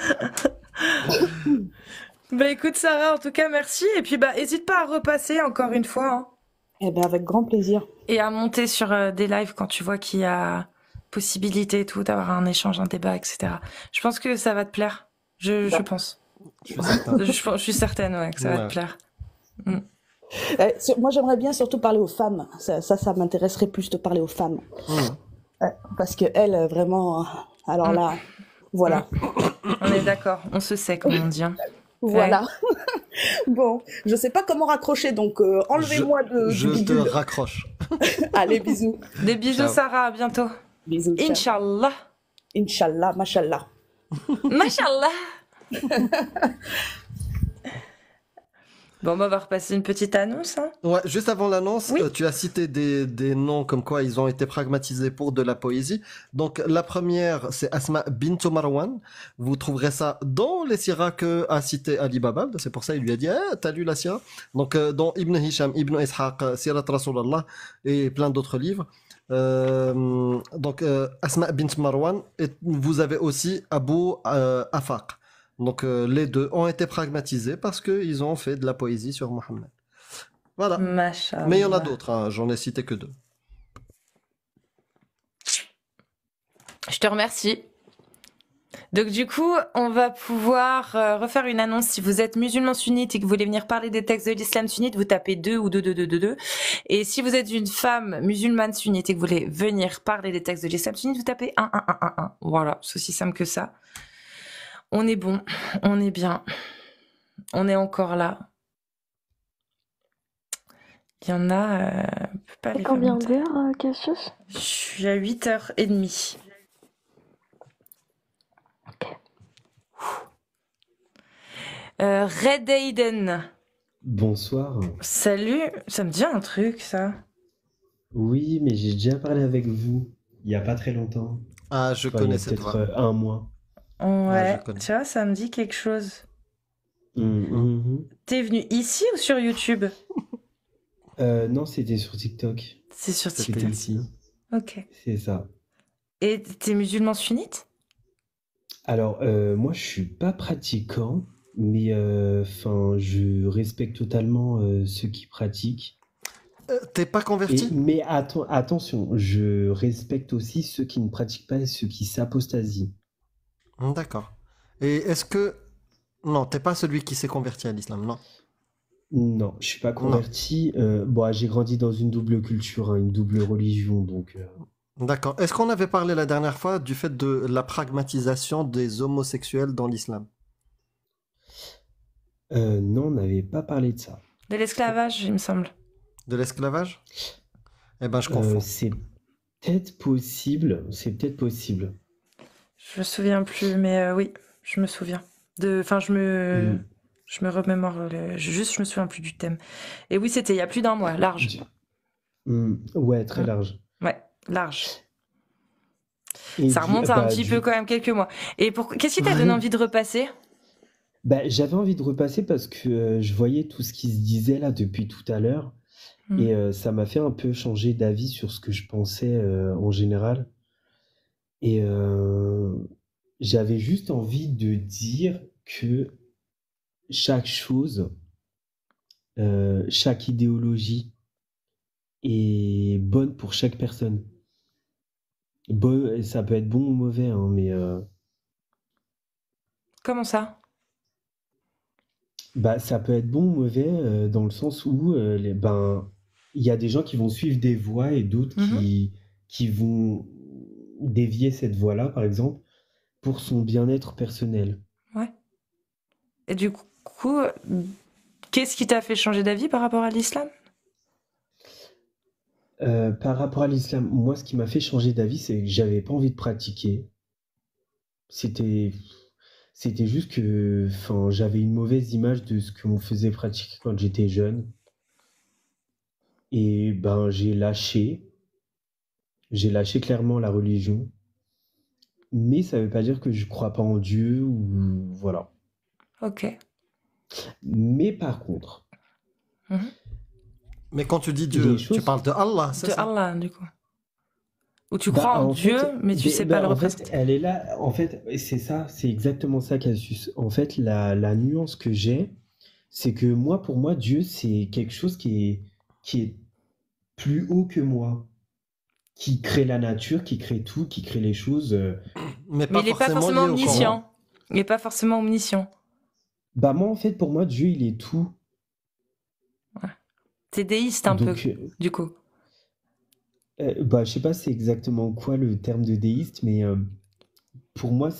Bah écoute Sarah, en tout cas merci. Et puis bah hésite pas à repasser encore une fois. Hein. Eh ben, avec grand plaisir. Et à monter sur des lives quand tu vois qu'il y a possibilité et tout, d'avoir un échange, un débat, etc. Je pense que ça va te plaire. Je pense. Je suis certain. Je suis certaine ouais, que ça va te plaire. Mm. Moi, j'aimerais bien surtout parler aux femmes. Ça m'intéresserait plus de parler aux femmes. Parce que elles, vraiment, alors là, voilà. On est d'accord, on se sait comme on dit. Hein. Voilà. Bon, je sais pas comment raccrocher, donc enlevez-moi Je du te bidule. raccroche. Allez, bisous. Des bisous Ciao. Sarah, à bientôt. Bisous. ciao. Inch'Allah. Inch'Allah, mashallah. Mashallah. Bon, bah, on va repasser une petite annonce. Hein. Ouais, juste avant l'annonce, Oui. tu as cité des noms comme quoi ils ont été pragmatisés pour de la poésie. Donc la première, c'est Asma bint Marwan. Vous trouverez ça dans les siras que a cité Ali Baba. C'est pour ça il lui a dit t'as lu la sira. Donc dans Ibn Hisham, Ibn Ishaq, Sirat Rasulallah et plein d'autres livres. Asma bint Marwan, et vous avez aussi Abu Afaq. Donc les deux ont été pragmatisés parce qu'ils ont fait de la poésie sur Mohammed. Voilà. Machallah. Mais il y en a d'autres, hein, j'en ai cité que deux. Je te remercie. Donc du coup, on va pouvoir refaire une annonce. Si vous êtes musulman sunnite et que vous voulez venir parler des textes de l'islam sunnite, vous tapez 2 ou 2, 2, 2, 2, 2. Et si vous êtes une femme musulmane sunnite et que vous voulez venir parler des textes de l'islam sunnite, vous tapez 1, 1, 1, 1, 1. Voilà, c'est aussi simple que ça. On est bon, on est bien, on est encore là. Il y en a... on peut pas Et les combien faire monter. d'heures, Cassius? Je suis à 8h30. Red Aiden. Bonsoir. Salut, ça me dit un truc, ça. Oui, mais j'ai déjà parlé avec vous il y a pas très longtemps. Ah, je Enfin, connais il y a cette peut-être voix. un mois. Ouais, je connais. tu vois, ça me dit quelque chose. Mhm. T'es venu ici ou sur YouTube? Non, c'était sur TikTok. C'est sur C'était TikTok. ici. Ok. C'est ça. Et t'es musulman sunnite? Alors, moi, je suis pas pratiquant, mais enfin, je respecte totalement ceux qui pratiquent. T'es pas converti? Mais attention, je respecte aussi ceux qui ne pratiquent pas et ceux qui s'apostasient. D'accord. Et est-ce que... Non, t'es pas celui qui s'est converti à l'islam, non? Non, je suis pas converti. Bon, j'ai grandi dans une double culture, hein, une double religion, donc. D'accord. Est-ce qu'on avait parlé la dernière fois du fait de la pragmatisation des homosexuels dans l'islam? Non, on n'avait pas parlé de ça. De l'esclavage, il me semble. De l'esclavage? Eh ben, je confonds. C'est peut-être possible. C'est peut-être possible. Je me souviens plus, mais oui, je me souviens. Enfin, je me remémore. Juste, je me souviens plus du thème. Et oui, c'était il y a plus d'un mois, large. Ouais, très large. Ouais, large. Et ça remonte à un petit peu quand même quelques mois. Et qu'est-ce qui t'a donné envie de repasser? J'avais envie de repasser parce que je voyais tout ce qui se disait là depuis tout à l'heure. Et ça m'a fait un peu changer d'avis sur ce que je pensais en général. Et j'avais juste envie de dire que chaque chose, chaque idéologie est bonne pour chaque personne. Ça peut être bon ou mauvais, hein, mais... Comment ça? Ça peut être bon ou mauvais dans le sens où il y a des gens qui vont suivre des voies et d'autres qui vont dévier cette voie-là, par exemple, pour son bien-être personnel. Ouais. Et du coup, qu'est-ce qui t'a fait changer d'avis par rapport à l'islam? Par rapport à l'islam, moi, ce qui m'a fait changer d'avis, c'est que j'avais pas envie de pratiquer. C'était juste que, enfin, j'avais une mauvaise image de ce qu'on faisait pratiquer quand j'étais jeune. Et j'ai lâché clairement la religion. Mais ça veut pas dire que je crois pas en Dieu ou voilà. Ok. Mais par contre. Mais quand tu dis Dieu, tu parles de Allah, c'est ça? De Allah, du coup. Ou tu crois en Dieu, mais tu sais pas le représenter. Elle est là, en fait, c'est ça, c'est exactement ça, Cassius. En fait, la nuance que j'ai, c'est que pour moi, Dieu, c'est quelque chose qui est plus haut que moi, qui crée la nature, qui crée tout, qui crée les choses. Mais il n'est pas forcément omniscient. Il n'est pas forcément omniscient. Moi, en fait, pour moi, Dieu, il est tout. Ouais. T'es déiste un peu, du coup. Je sais pas c'est exactement quoi le terme de déiste, mais pour moi,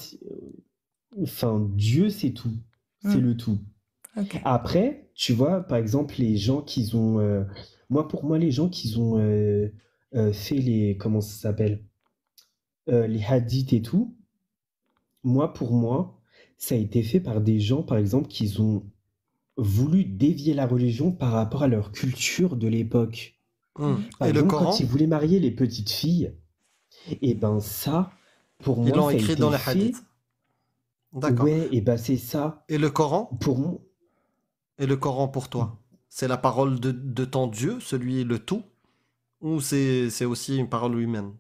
Dieu, c'est tout. C'est le tout. Okay. Après, tu vois, par exemple, les gens qui ont... pour moi, les gens qui ont fait les... Comment ça s'appelle? Les hadiths et tout, pour moi, ça a été fait par des gens, par exemple, qui ont voulu dévier la religion par rapport à leur culture de l'époque. Par exemple, quand ils voulaient marier les petites filles, et ça, pour moi, ils l'ont ça a écrit été dans les fait. hadiths. D'accord. Ouais, et c'est ça. Et le Coran? Pour moi. Et le Coran pour toi? C'est la parole de ton Dieu, celui le tout? Ou c'est aussi une parole humaine?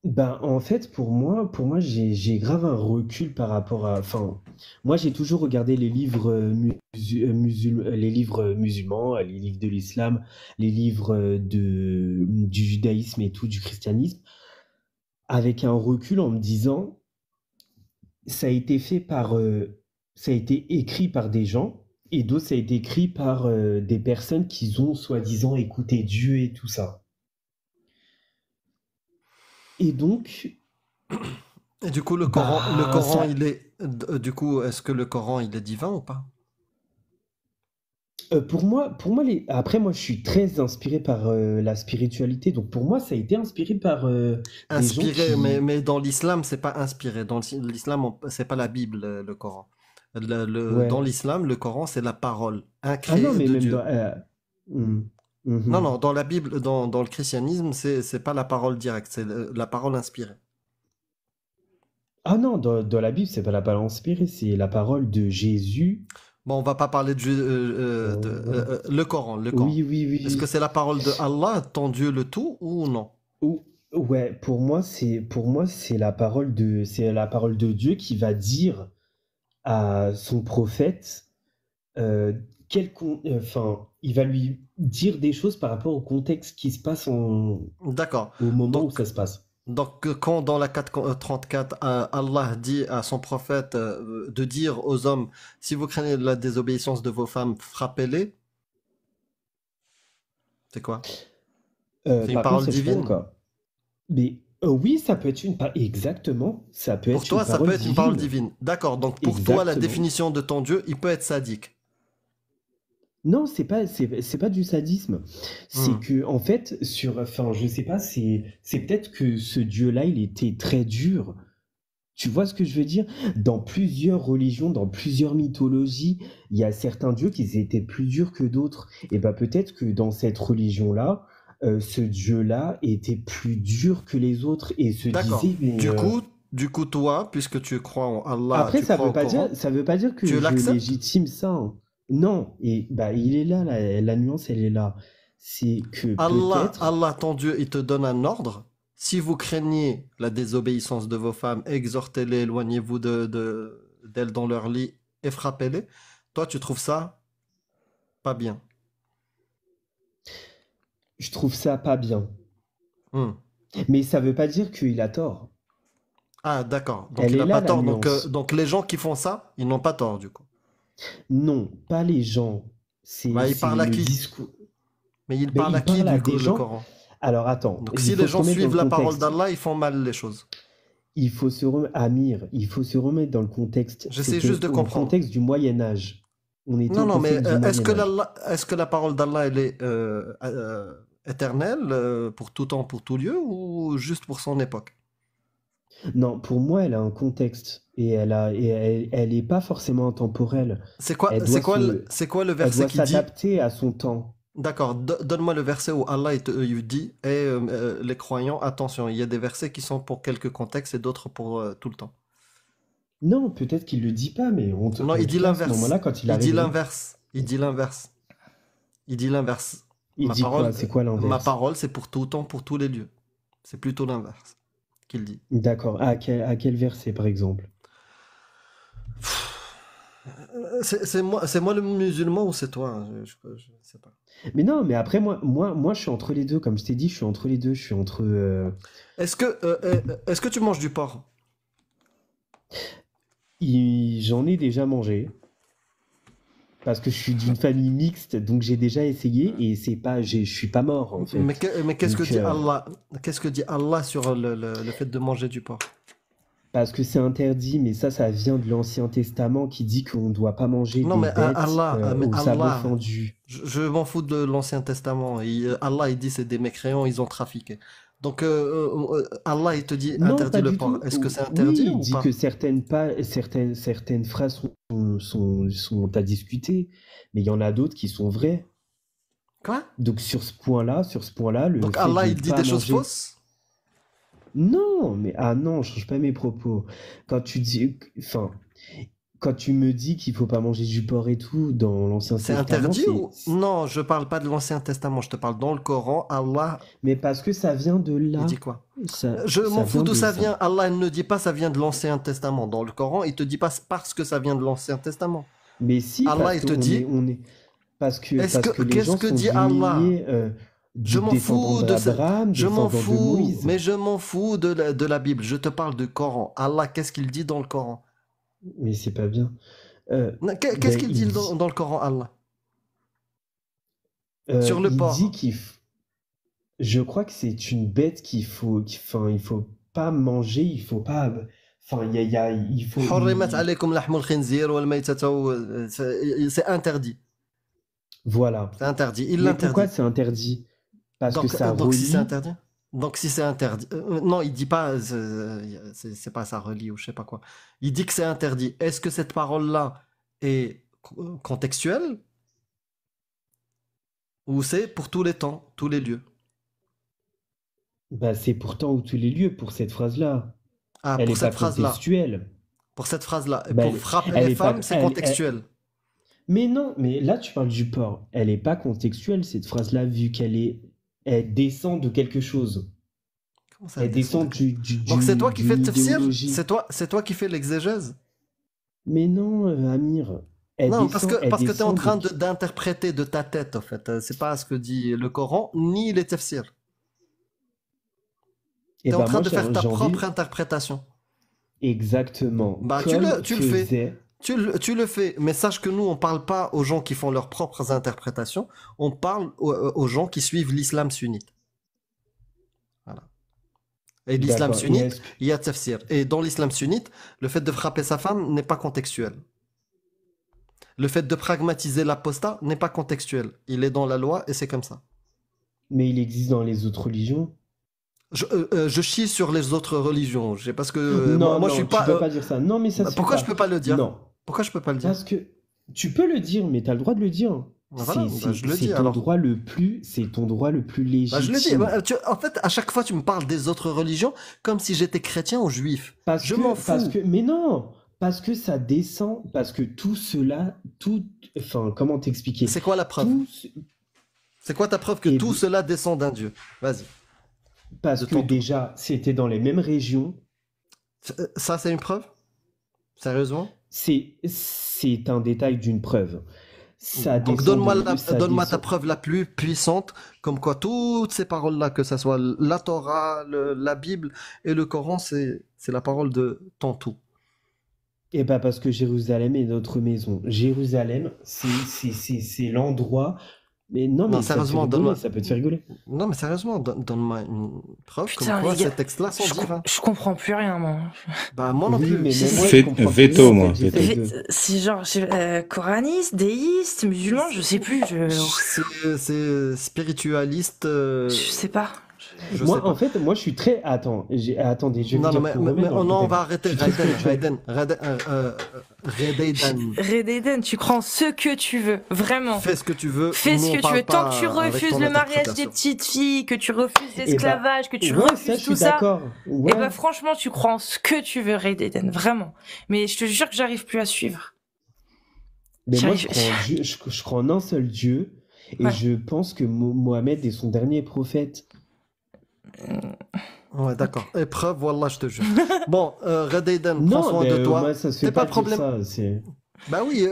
Ben, en fait, pour moi, j'ai grave un recul par rapport à. Enfin, moi, j'ai toujours regardé les livres, les livres musulmans, les livres de l'islam, les livres du judaïsme et tout, du christianisme, avec un recul en me disant, ça a été fait ça a été écrit par des gens, et d'autres, ça a été écrit par des personnes qui ont soi-disant écouté Dieu et tout ça. Et donc, Et du coup, le bah, Coran, ça, du coup, est-ce que le Coran, il est divin ou pas? après, moi, je suis très inspiré par la spiritualité. Donc, pour moi, ça a été inspiré par des gens Inspiré, qui. mais dans l'islam, c'est pas inspiré. Dans l'islam, c'est pas la Bible, le Coran. Dans Ouais. l'islam, le Coran, c'est la parole Ah non, incréée mais de même Dieu. dans. Hmm, Non, mhm. non, dans la Bible, dans le christianisme, c'est pas la parole directe, c'est la parole inspirée. Ah non, dans la Bible, c'est pas la parole inspirée, c'est la parole de Jésus. Bon, on va pas parler Voilà. le Coran, le Coran. Oui, oui, Est-ce que oui. c'est la parole de Allah, ton Dieu le tout, ou non? Ouais, c'est la parole de Dieu qui va dire à son prophète euh, enfin, il va lui dire des choses par rapport au contexte qui se passe D'accord. au moment où Donc, ça se passe. quand dans la 434, Allah dit à son prophète de dire aux hommes, si vous craignez la désobéissance de vos femmes, frappez-les, c'est quoi? C'est une Par contre, parole ça, je suis pas divine? d'accord. Mais oui, ça peut être exactement, ça peut Pour être une toi, ça peut parole être une parole divine. divine. D'accord. Donc, pour toi, la Exactement. définition de ton Dieu, il peut être sadique. Non, c'est pas du sadisme. C'est Hmm. que, en fait, enfin, je sais pas, c'est peut-être que ce Dieu-là, il était très dur. Tu vois ce que je veux dire? Dans plusieurs religions, dans plusieurs mythologies, il y a certains dieux qui étaient plus durs que d'autres. Et bah peut-être que dans cette religion-là, ce dieu-là était plus dur que les autres et se D'accord. disait, mais Du coup, toi, puisque tu crois en Allah, après tu crois au Coran, ça veut pas dire que tu je l'acceptes? légitime ça, hein. Non, et bah il est là, la nuance, elle est là. C'est que peut-être, Allah, ton Dieu, il te donne un ordre. Si vous craignez la désobéissance de vos femmes, exhortez-les, éloignez-vous d'elles dans leur lit et frappez-les. Toi, tu trouves ça pas bien. je trouve ça pas bien. Hmm. Mais ça veut pas dire qu'il a tort. Ah, d'accord. Donc, Elle il est n'a là, pas la tort. Donc, nuance. donc, les gens qui font ça, ils n'ont pas tort, du coup. Non, pas les gens. Bah, il C'est parle à le qui? discours. Mais il Ben, parle à il qui, parle à du coup, des le gens. Coran? Alors attends, Donc, il si faut les se gens remettre dans suivent le la parole contexte. d'Allah, ils font mal les choses. Amir, il faut se remettre dans le contexte. J'essaie C'était juste de au comprendre. contexte du Moyen Âge. On était Non, au non, mais contexte du Moyen Âge. est-ce que la parole d'Allah, elle est éternelle pour tout temps, pour tout lieu, ou juste pour son époque? Non, pour moi, elle a un contexte elle est pas forcément intemporelle. C'est quoi, Elle c'est doit quoi, se, c'est quoi le elle verset doit qui dit? s'adapter à son temps. D'accord, donne-moi le verset où Allah il dit, les croyants, attention, il y a des versets qui sont pour quelques contextes et d'autres pour tout le temps. Non, peut-être qu'il le dit pas, mais Non, en il tout dit cas, à ce l'inverse. moment-là, quand il a Il dit raison, l'inverse. Il dit l'inverse. Il dit l'inverse. il Ma dit quoi? parole, C'est quoi ma l'inverse? parole, c'est pour tout temps, pour tous les lieux. C'est plutôt l'inverse qu'il dit. D'accord. À quel verset, par exemple? C'est moi le musulman ou c'est toi? Hein, je sais pas. Mais non, mais après, moi, je suis entre les deux. Comme je t'ai dit, je suis entre les deux. Je suis entre. Est-ce que tu manges du porc? J'en ai déjà mangé. Parce que je suis d'une famille mixte, donc j'ai déjà essayé et c'est pas, je suis pas mort en Mais, fait. mais qu'est-ce que Donc, dit Allah? Qu'est-ce que dit Allah sur le fait de manger du porc? parce que c'est interdit, mais ça vient de l'Ancien Testament qui dit qu'on ne doit pas manger Non, des mais bêtes Mais au sabot Allah, fendu. je m'en fous de l'Ancien Testament. Allah, il dit c'est des mécréants, ils ont trafiqué. Donc, Allah, il te dit Non, interdit pas le du porc. tout. Est-ce que c'est Oui, interdit il ou dit que pas? certaines phrases sont à discuter, mais il y en a d'autres qui sont vraies. Quoi? Donc sur ce point-là, le Donc, fait Allah, de ne il dit pas des choses manger. fausses? Non, mais ah non, je change pas mes propos. Quand tu dis, enfin, quand tu me dis qu'il faut pas manger du porc et tout dans l'Ancien C'est Testament, interdit ou... Non, je parle pas de l'Ancien Testament, je te parle dans le Coran, Allah, mais parce que ça vient de il là. dit quoi? Ça, Je ça m'en fous vient d'où de ça ça. vient. Allah il ne dit pas ça vient de l'Ancien Testament. Dans le Coran, il te dit pas parce que ça vient de l'Ancien Testament. Mais si, Allah, parce il que te dit, parce que les qu'est-ce gens que sont dit du Allah? milieu Je m'en descendants fous de ce... d'Abraham, Je m'en descendants de fous, Moïse. mais je m'en fous de la Bible. Je te parle du Coran. Allah, qu'est-ce qu'il dit dans le Coran? Mais c'est pas bien. Non, qu'est-ce Ben, qu'il dit dans le Coran, Allah? Sur le il porc. dit je crois que c'est une bête enfin, il faut pas manger, il faut pas, enfin, il faut, حرمت عليكم لحم الخنزير والميتة c'est interdit. voilà. C'est interdit. Il Mais l'interdit. pourquoi c'est interdit? Parce que ça Donc si c'est relie. interdit? Donc si c'est interdit. Non, il dit pas, c'est pas ça relie ou je sais pas quoi. Il dit que c'est interdit. Est-ce que cette parole-là est contextuelle ou c'est pour tous les temps, tous les lieux? Bah, c'est pourtant où tous les lieux pour cette phrase-là. Ah, Elle pour est pas cette phrase-là. contextuelle. Pour cette phrase-là. Et Bah, pour frapper elle les est pas- femmes, c'est contextuel. Mais non, mais là tu parles du porc. Elle est pas contextuelle cette phrase-là vu elle descend de quelque chose. Comment ça Elle descend Donc c'est toi qui fais le tafsir? idéologie. C'est toi qui fais l'exégèse? Mais non, Amir. Non, parce que tu es en descend train d'interpréter de ta tête, en fait. C'est pas ce que dit le Coran, ni les tafsirs. Tu es en train de faire ta propre interprétation. Exactement. Bah, tu le fais. Tu le fais, mais sache que nous, on parle pas aux gens qui font leurs propres interprétations, on parle aux gens qui suivent l'islam sunnite. Voilà. Et l'islam D'accord. sunnite, il y a tafsir. Et dans l'islam sunnite, le fait de frapper sa femme n'est pas contextuel. Le fait de pragmatiser l'apostat n'est pas contextuel. Il est dans la loi et c'est comme ça. Mais il existe dans les autres religions. Je chie sur les autres religions. Parce que Non, moi non, je suis tu pas. peux pas dire ça. Non, mais ça se fait Pourquoi pas. je peux pas le dire? Non. Pourquoi je peux pas le dire? Parce que tu peux le dire, mais tu as le droit de le dire. Voilà, je le dis c'est alors. C'est ton droit le plus légitime. Je le dis. En fait, à chaque fois, tu me parles des autres religions comme si j'étais chrétien ou juif. Je m'en fous. Mais non, parce que ça descend, parce que tout cela, enfin, comment t'expliquer? C'est quoi la preuve? C'est quoi ta preuve que tout cela descend d'un Dieu? Vas-y. Parce que déjà, c'était dans les mêmes régions. Ça, c'est une preuve? Sérieusement? C'est un détail d'une preuve. Donc donne-moi ta preuve la plus puissante, comme quoi toutes ces paroles-là, que ce soit la Torah, la Bible et le Coran, c'est la parole de ton tout. Et bah parce que Jérusalem est notre maison. Jérusalem, c'est l'endroit. Mais non, sérieusement, ça peut te faire rigoler. Non, mais sérieusement, donne-moi une preuve. Putain, comme quoi les gars, ces textes-là sont divins. Je comprends plus rien, moi. Bah, moi non plus. Mais veto, moi. C'est genre coraniste, déiste, musulman, je sais plus. C'est spiritualiste. Je sais pas. Moi, en fait, moi, je suis très. Attendez, je vais non, vous dire. On va arrêter. Redayden, tu crois en ce que tu veux, vraiment. Fais ce que tu veux. Fais ce que tu veux. Tant que tu refuses le mariage des petites filles, que tu refuses l'esclavage, que tu refuses tout ça. Et bah, franchement, tu crois en ce que tu veux, Redayden, vraiment. Mais je te jure que j'arrive plus à suivre. Mais moi, je crois en un seul Dieu. Et je pense que Mohamed est son dernier prophète. Ouais, d'accord. Épreuve, voilà, je te jure. Bon, Redayden, prends non, soin de toi. Moi, ça se fait pas de problème. Ça, bah oui,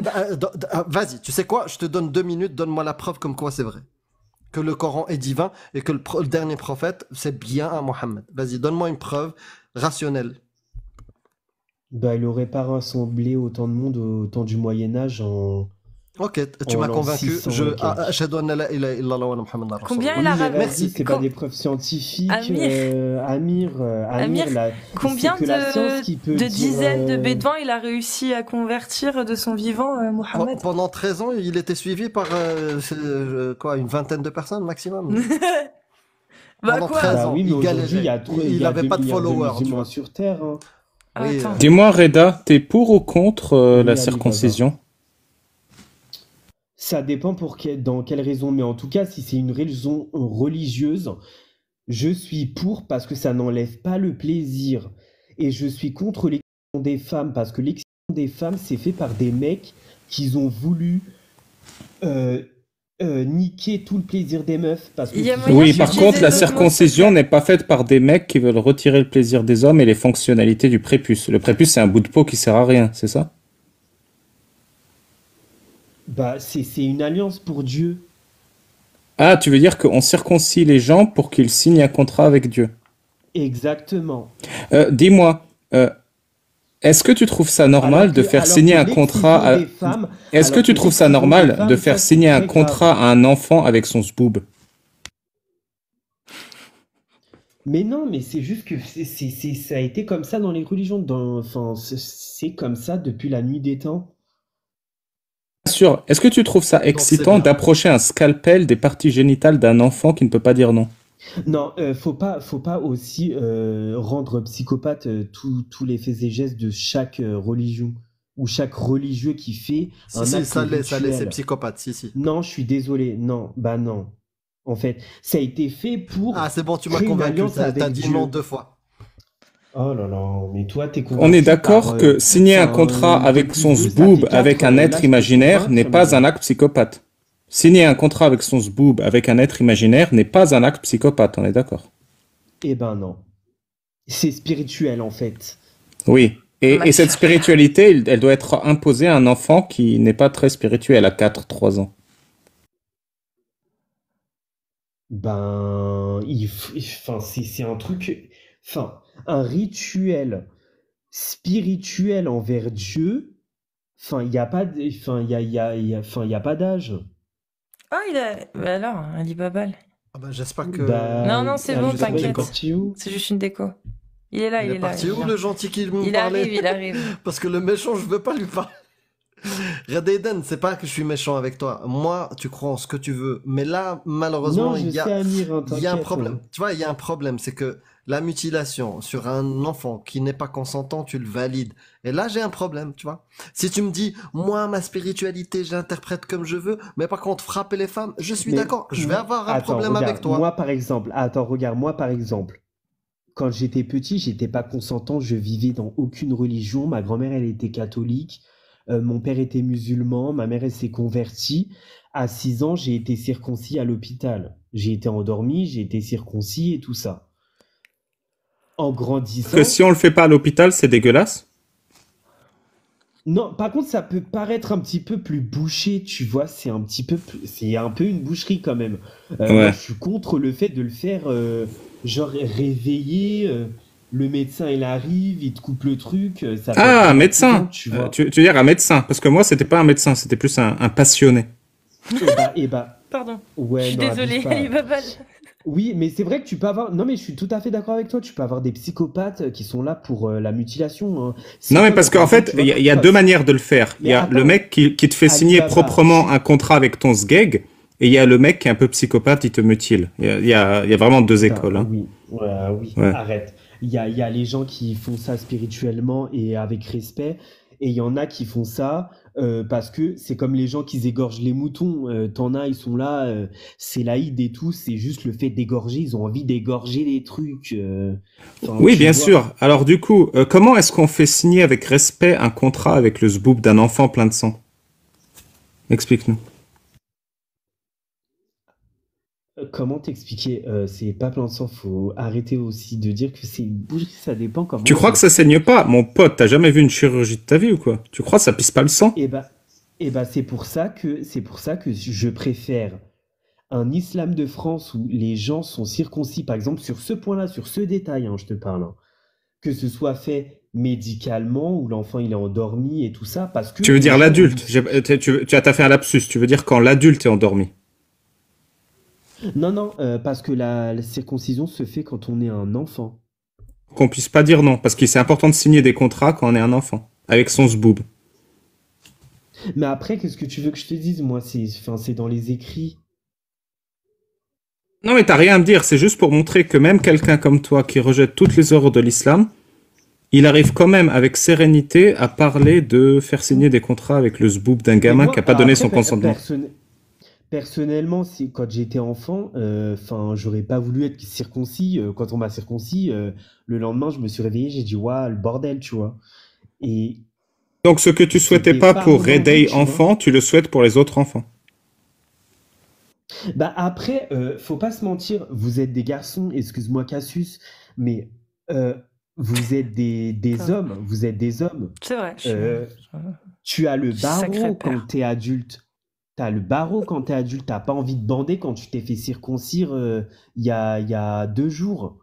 vas-y, tu sais quoi? Je te donne 2 minutes, donne-moi la preuve comme quoi c'est vrai. Que le Coran est divin et que le dernier prophète, c'est bien à Mohammed. Vas-y, donne-moi une preuve rationnelle. Bah, il aurait pas rassemblé autant de monde au temps du Moyen-Âge en. Ok, tu m'as convaincu. Combien il a Merci, c'est pas des preuves scientifiques. Amir, combien de dizaines de bédouins il a réussi à convertir de son vivant, Mohammed? Pendant 13 ans, il était suivi par une vingtaine de personnes maximum. Pendant 13 ans, oui, il galérait. Il n'avait pas de followers. Sur Terre. Hein. Oui, dis-moi, Reda, t'es pour ou contre la circoncision? Ça dépend dans quelle raison, mais en tout cas, si c'est une raison religieuse, je suis pour parce que ça n'enlève pas le plaisir. Et je suis contre l'excision des femmes parce que l'excision des femmes, c'est fait par des mecs qui ont voulu euh, niquer tout le plaisir des meufs. Parce que Il y a ils moyen ont Oui, d'utiliser par contre, la d'autres mots circoncision sociaux. n'est pas faite par des mecs qui veulent retirer le plaisir des hommes et les fonctionnalités du prépuce. Le prépuce, c'est un bout de peau qui sert à rien, c'est ça? Bah, c'est une alliance pour Dieu. Ah, tu veux dire qu'on circoncie les gens pour qu'ils signent un contrat avec Dieu? Exactement. Dis-moi, est-ce que tu trouves ça normal de faire signer un contrat l'excision des femmes, Est-ce que alors tu que trouves ça l'excision des normal de femmes, faire ça, c'est signer un très contrat grave. à un enfant avec son zboob? Mais non, mais c'est juste que ça a été comme ça dans les religions. Enfin, c'est comme ça depuis la nuit des temps. Bien sûr, est-ce que tu trouves ça Donc c'est excitant bien. d'approcher un scalpel des parties génitales d'un enfant qui ne peut pas dire non? Non, faut pas aussi rendre psychopathe tous les faits et gestes de chaque religion ou chaque religieux qui fait un Si, acte ça l'est, c'est rituel. psychopathe, si. Non, je suis désolé. Non, bah non. En fait, ça a été fait pour Ah, c'est bon, tu m'as créer une convaincu, alliance t'as avec dit non Dieu. 2 fois. Oh là là, mais toi, t'es On est convaincu par d'accord que signer un contrat 2 avec plus son 2, ça zboob fait avec 4. un Là, être je peux te imaginaire n'est convaincre, pas un mais... acte psychopathe. Signer un contrat avec son zboob avec un être imaginaire n'est pas un acte psychopathe, on est d'accord? Eh ben non. C'est spirituel, en fait. Oui. Et cette Mathieu. spiritualité, elle doit être imposée à un enfant qui n'est pas très spirituel à 4-3 ans. Ben, enfin, c'est un truc... Enfin, un rituel spirituel envers Dieu, enfin, il n'y a pas enfin, enfin, il y a pas d'âge. Ah, il a. Bah alors, Ali Babal. Ah ben, j'espère que Non, non, Bah, c'est Ali bon, Babal est t'inquiète. parti où? C'est juste une déco. Il est là, il est parti il où vient. le gentil qui me Il parlait? arrive, il arrive. Parce que le méchant, je veux pas lui parler. Red Eden, c'est pas que je suis méchant avec toi. Moi, tu crois en ce que tu veux. Mais là, malheureusement, Non, je sais, Amir, hein, il y a un t'inquiète. problème. Tu vois, il y a un problème, c'est que la mutilation sur un enfant qui n'est pas consentant, tu le valides. Et là, j'ai un problème, tu vois. Si tu me dis, moi, ma spiritualité, je l'interprète comme je veux, mais par contre, frapper les femmes, je suis Mais d'accord. Je vais avoir un attends, problème avec regarde, toi. moi par exemple, quand j'étais petit, j'étais pas consentant, je vivais dans aucune religion. Ma grand-mère, elle était catholique, mon père était musulman, ma mère, elle s'est convertie. À 6 ans, j'ai été circoncis à l'hôpital. J'ai été endormi, j'ai été circoncis et tout ça. En Que grandissant, si on le fait pas à l'hôpital, c'est dégueulasse? non, par contre, ça peut paraître un petit peu plus bouché, tu vois, c'est un peu une boucherie quand même. Moi, Ouais. je suis contre le fait de le faire, genre réveiller, le médecin il arrive, il te coupe le truc, ça peut être Ah, un traumatisant, médecin. tu vois. Tu veux dire un médecin? Parce que moi, c'était pas un médecin, c'était plus un passionné. Et bah, Pardon. Je ouais, suis non, abuse désolée, pas. Ali Babal. Oui, mais c'est vrai que tu peux avoir. Non, mais je suis tout à fait d'accord avec toi. Tu peux avoir des psychopathes qui sont là pour la mutilation, hein. C'est Non, mais comme, parce par qu'en exemple, fait, tu vois, il y a deux manières de le faire. Il mais y a le attends, mec qui te fait Ali signer Baba, proprement un contrat avec ton sgeg, et il y a le mec qui est un peu psychopathe, il te mutile. Il y a vraiment deux écoles. Hein. oui, oui, Ouais. arrête. Il y a les gens qui font ça spirituellement et avec respect, et il y en a qui font ça parce que c'est comme les gens qui égorgent les moutons. T'en as, ils sont là, c'est l'Aïd et tout, c'est juste le fait d'égorger, ils ont envie d'égorger les trucs. Enfin, Oui, tu bien vois. sûr. Alors du coup, comment est-ce qu'on fait signer avec respect un contrat avec le zboob d'un enfant plein de sang? Explique-nous. Comment t'expliquer? C'est pas plein de sang, faut arrêter aussi de dire que c'est une boucherie, ça dépend comment Tu crois c'est que ça fait. saigne pas? Mon pote, t'as jamais vu une chirurgie de ta vie ou quoi? Tu crois que ça pisse pas le sang? Et bah, c'est pour ça que je préfère un islam de France où les gens sont circoncis, par exemple, sur ce point-là, sur ce détail, hein, je te parle, hein, que ce soit fait médicalement, où l'enfant il est endormi et tout ça, parce que Tu veux les dire gens ont l'adulte? dit... T'as fait un lapsus. Tu veux dire quand l'adulte est endormi? Non, non, parce que la circoncision se fait quand on est un enfant. Qu'on puisse pas dire non, parce que c'est important de signer des contrats quand on est un enfant, avec son zboob. Mais après, qu'est-ce que tu veux que je te dise? Moi, c'est dans les écrits. Non mais t'as rien à me dire, c'est juste pour montrer que même quelqu'un comme toi qui rejette toutes les horreurs de l'islam, il arrive quand même avec sérénité à parler de faire signer des contrats avec le zboob d'un Mais gamin qui moi, a pas donné après, son consentement. personnellement, quand j'étais enfant, enfin, j'aurais pas voulu être circoncis. Quand on m'a circoncis, le lendemain, je me suis réveillé, j'ai dit, waouh, le bordel, tu vois. Et Donc ce que tu souhaitais C'était pas pas pour redondant, Reday tu vois. enfant, tu le souhaites pour les autres enfants. Bah après, faut pas se mentir, vous êtes des garçons, excuse-moi Cassius, mais euh, vous êtes des hommes, vous êtes des hommes. C'est vrai. Tu as le Sacré barreau père. quand t'es adulte. T'as le barreau quand t'es adulte, t'as pas envie de bander quand tu t'es fait circoncire il y a 2 jours.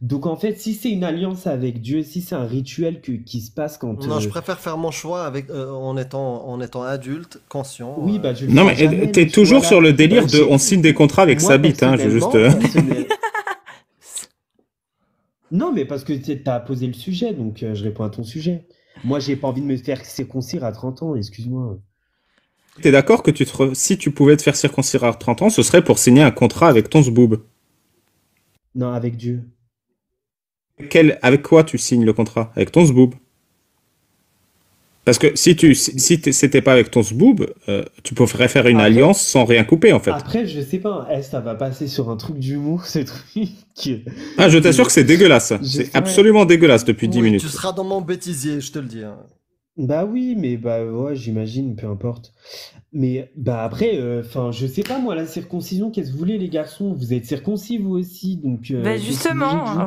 Donc en fait, si c'est une alliance avec Dieu, si c'est un rituel qui se passe quand... Non, je préfère faire mon choix avec, en étant adulte, conscient. Oui, bah je le Non ferai mais jamais, t'es mais toujours voilà. sur le délire Bah, de on signe des contrats avec moi, sa bite, hein, je veux juste... Non, mais parce que t'as posé le sujet, donc je réponds à ton sujet. Moi, j'ai pas envie de me faire circoncire à 30 ans, excuse-moi. T'es d'accord que si tu pouvais te faire circoncire à 30 ans, ce serait pour signer un contrat avec ton zboob? Non, avec Dieu. Avec quoi tu signes le contrat? Avec ton zboob? Parce que si c'était pas avec ton zboob, tu pourrais faire une alliance sans rien couper en fait. Après, je sais pas, ça va passer sur un truc d'humour, ce truc. Ah, je t'assure que c'est dégueulasse. C'est absolument dégueulasse depuis 10 minutes. Tu seras dans mon bêtisier, je te le dis. Hein. Bah oui, mais bah ouais, j'imagine, peu importe. Mais bah après, je sais pas moi, la circoncision, qu'est-ce que vous voulez les garçons? Vous êtes circoncis vous aussi, donc. Bah justement,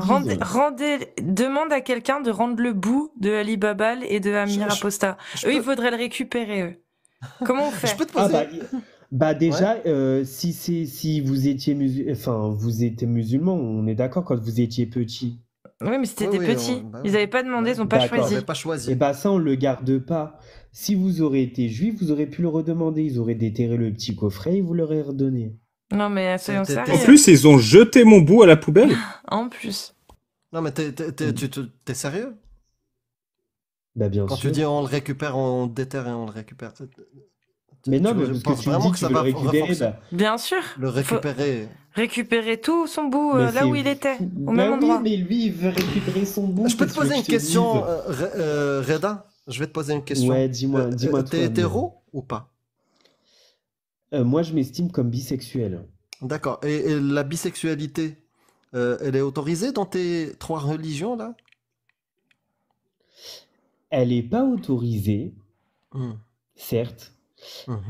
demande à quelqu'un de rendre le bout de Ali Babal et de Amir Aposta. Eux, il faudrait le récupérer, eux. Comment on fait? Je peux te poser... Bah déjà, si vous étiez vous étiez musulman, on est d'accord quand vous étiez petit. Oui, mais c'était des petits. Ils n'avaient pas demandé, ils n'ont pas choisi. Et bah ça, on le garde pas. Si vous aurez été juif, vous aurez pu le redemander. Ils auraient déterré le petit coffret et vous l'aurez redonné. Non, mais soyons sérieux. En plus, ils ont jeté mon bout à la poubelle. En plus. Non, mais t'es sérieux? Bah bien Quand sûr. tu dis on le récupère, on déterre et on le récupère. Mais non, mais parce que tu vraiment dis que ça va le récupérer, bah... Bien sûr. Le récupérer. Récupérer tout son bout Mais là où il était, au même oui, endroit. mais lui, il veut récupérer son bout. Je peux te poser une question, Reda? Je vais te poser une question. Ouais, dis-moi. T'es hétéro ou pas? Moi, je m'estime comme bisexuel. D'accord. Et la bisexualité, elle est autorisée dans tes 3 religions, là? Elle est pas autorisée, certes.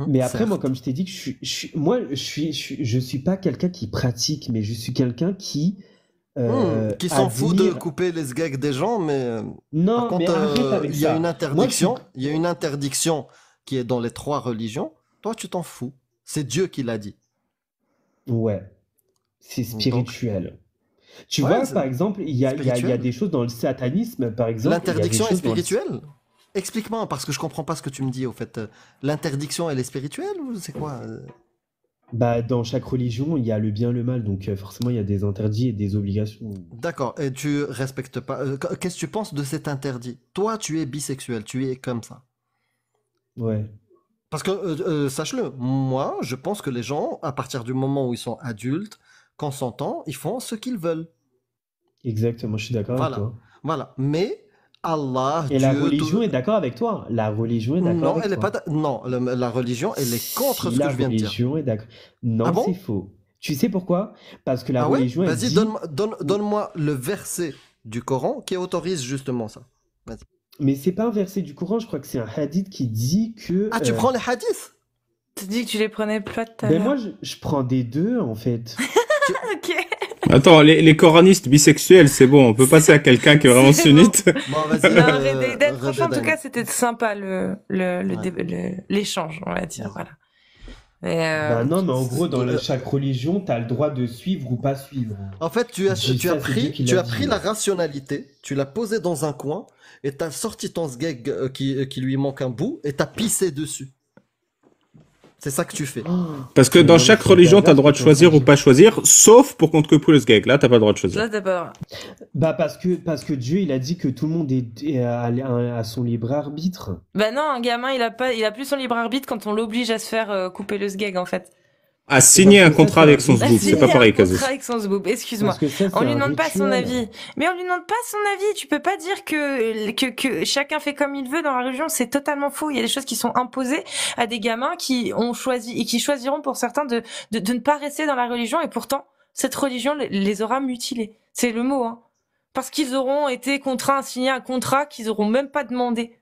Mais après, moi, comme je t'ai dit, que je suis pas quelqu'un qui pratique, mais je suis quelqu'un qui s'en fout de couper les sgags des gens, mais non, par contre, mais arrête avec il y a ça. une interdiction. Il y a une interdiction qui est dans les 3 religions. Toi, tu t'en fous. C'est Dieu qui l'a dit. Ouais, c'est spirituel. Donc... Tu vois, par exemple, il y a des choses dans le satanisme, par exemple. L'interdiction est spirituelle? Explique-moi, parce que je comprends pas ce que tu me dis, au fait. L'interdiction, elle est spirituelle ou c'est quoi? Bah, dans chaque religion, il y a le bien et le mal, donc forcément, il y a des interdits et des obligations. D'accord, et tu respectes pas... Qu'est-ce que tu penses de cet interdit? Toi, tu es bisexuel, tu es comme ça. Ouais. Parce que, sache-le, moi, je pense que les gens, à partir du moment où ils sont adultes, consentants, ils font ce qu'ils veulent. Exactement, je suis d'accord avec toi. Voilà, mais... Allah, et Dieu, la religion est d'accord avec toi. La religion est d'accord avec toi. Non, la religion, elle est contre ce que je viens de dire. La religion est d'accord. Non, c'est faux. Tu sais pourquoi? Parce que la religion, elle dit... Vas-y, donne-moi le verset du Coran qui autorise justement ça. Vas-y. Mais c'est pas un verset du Coran, je crois que c'est un hadith qui dit que... Ah, tu prends les hadiths? Tu dis que tu les prenais pas tout à l'heure. Ben moi, je prends des deux, en fait. Ok. Attends, les coranistes bisexuels, c'est bon, on peut passer à quelqu'un qui est vraiment sunnite. Bon, vas-y. Franchement, en tout cas, c'était sympa l'échange, on va dire, voilà. Bah non, mais en gros, dans chaque religion, t'as le droit de suivre ou pas suivre. En fait, tu as pris la rationalité, tu l'as posée dans un coin, et t'as sorti ton sgeg qui lui manque un bout, et t'as pissé dessus. C'est ça que tu fais. Parce que dans chaque religion, t'as le droit de choisir ou pas choisir, sauf pour qu'on te coupe le sgeg. Là, t'as pas le droit de choisir. Là, t'as pas le droit. Bah parce que Dieu, il a dit que tout le monde est à son libre arbitre. Bah non, un gamin, il a plus son libre arbitre quand on l'oblige à se faire couper le sgeg, en fait. À signer un contrat avec son zboob, c'est pas pareil, Casus. Avec son zboob, excuse-moi. Ça, on lui demande pas son avis. Mais on lui demande pas son avis. Tu peux pas dire que chacun fait comme il veut dans la religion. C'est totalement faux. Il y a des choses qui sont imposées à des gamins qui ont choisi et qui choisiront pour certains de ne pas rester dans la religion. Et pourtant, cette religion les aura mutilés. C'est le mot, hein. Parce qu'ils auront été contraints à signer un contrat qu'ils auront même pas demandé.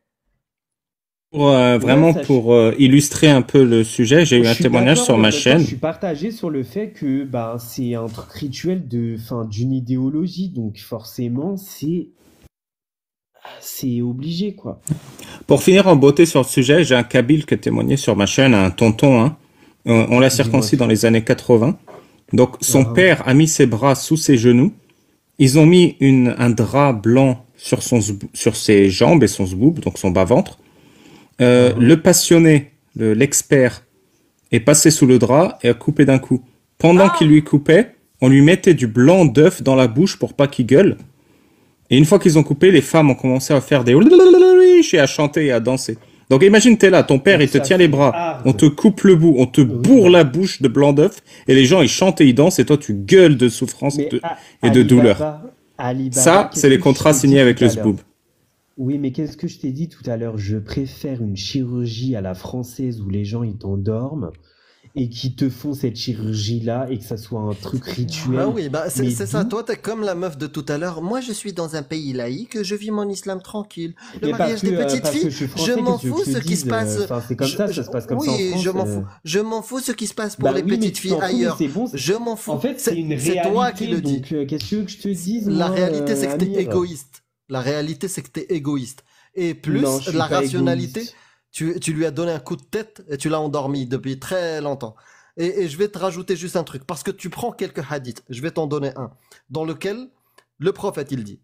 Vraiment, ça, pour illustrer un peu le sujet, j'ai eu je un suis témoignage d'accord, sur mais en ma même temps, je chaîne. suis partagé sur le fait que bah, c'est un truc rituel d'une idéologie, donc forcément, c'est obligé, quoi. Pour finir en beauté sur le sujet, j'ai un Kabyle qui a témoigné sur ma chaîne, un tonton, hein. On l'a Dis-moi circoncis dans tout. les années 80. Donc, son Ah, père a mis ses bras sous ses genoux. Ils ont mis un drap blanc sur ses jambes et son zboob, donc son bas-ventre. Le passionné, l'expert, est passé sous le drap et a coupé d'un coup. Pendant qu'il lui coupait, on lui mettait du blanc d'œuf dans la bouche pour pas qu'il gueule. Et une fois qu'ils ont coupé, les femmes ont commencé à faire des et à chanter et à danser. Donc imagine, t'es là, ton père, il te ça tient les c'est bras, on hard. te coupe le bout, on te Oui, bourre la bouche de blanc d'œuf, et les gens, ils chantent et ils dansent, et toi, tu gueules de souffrance Mais et de douleur. Alibaba, Ça, c'est qu'est-ce les que je contrats t'ai dit signés avec tout le à l'heure? zboob. Oui, mais qu'est-ce que je t'ai dit tout à l'heure? Je préfère une chirurgie à la française où les gens ils t'endorment et qui te font cette chirurgie-là et que ça soit un truc Ah rituel. oui, bah Mais c'est ça. d'où? Toi, t'es comme la meuf de tout à l'heure. Moi, je suis dans un pays laïque, je vis mon islam tranquille. Le Mais mariage des petites parce que filles, je suis je français, m'en qu'est-ce que tu veux fous que je ce te qui se dise? passe. Enfin, c'est comme ça se passe comme ça en Oui, France. je m'en fous ce qui se passe pour Bah les oui, mais petites tu filles t'en fous, mais ailleurs. c'est bon. Je m'en fous. En fait, c'est une C'est toi qui réalité. le dis. Donc, qu'est-ce que tu veux que je te dise, La moi, réalité, c'est que t'es Amir? égoïste. La réalité, c'est que t'es égoïste. Et plus Non, je suis la pas rationalité, égoïste. tu lui as donné un coup de tête et tu l'as endormi depuis très longtemps. Et je vais te rajouter juste un truc, parce que tu prends quelques hadiths, je vais t'en donner un, dans lequel le prophète il dit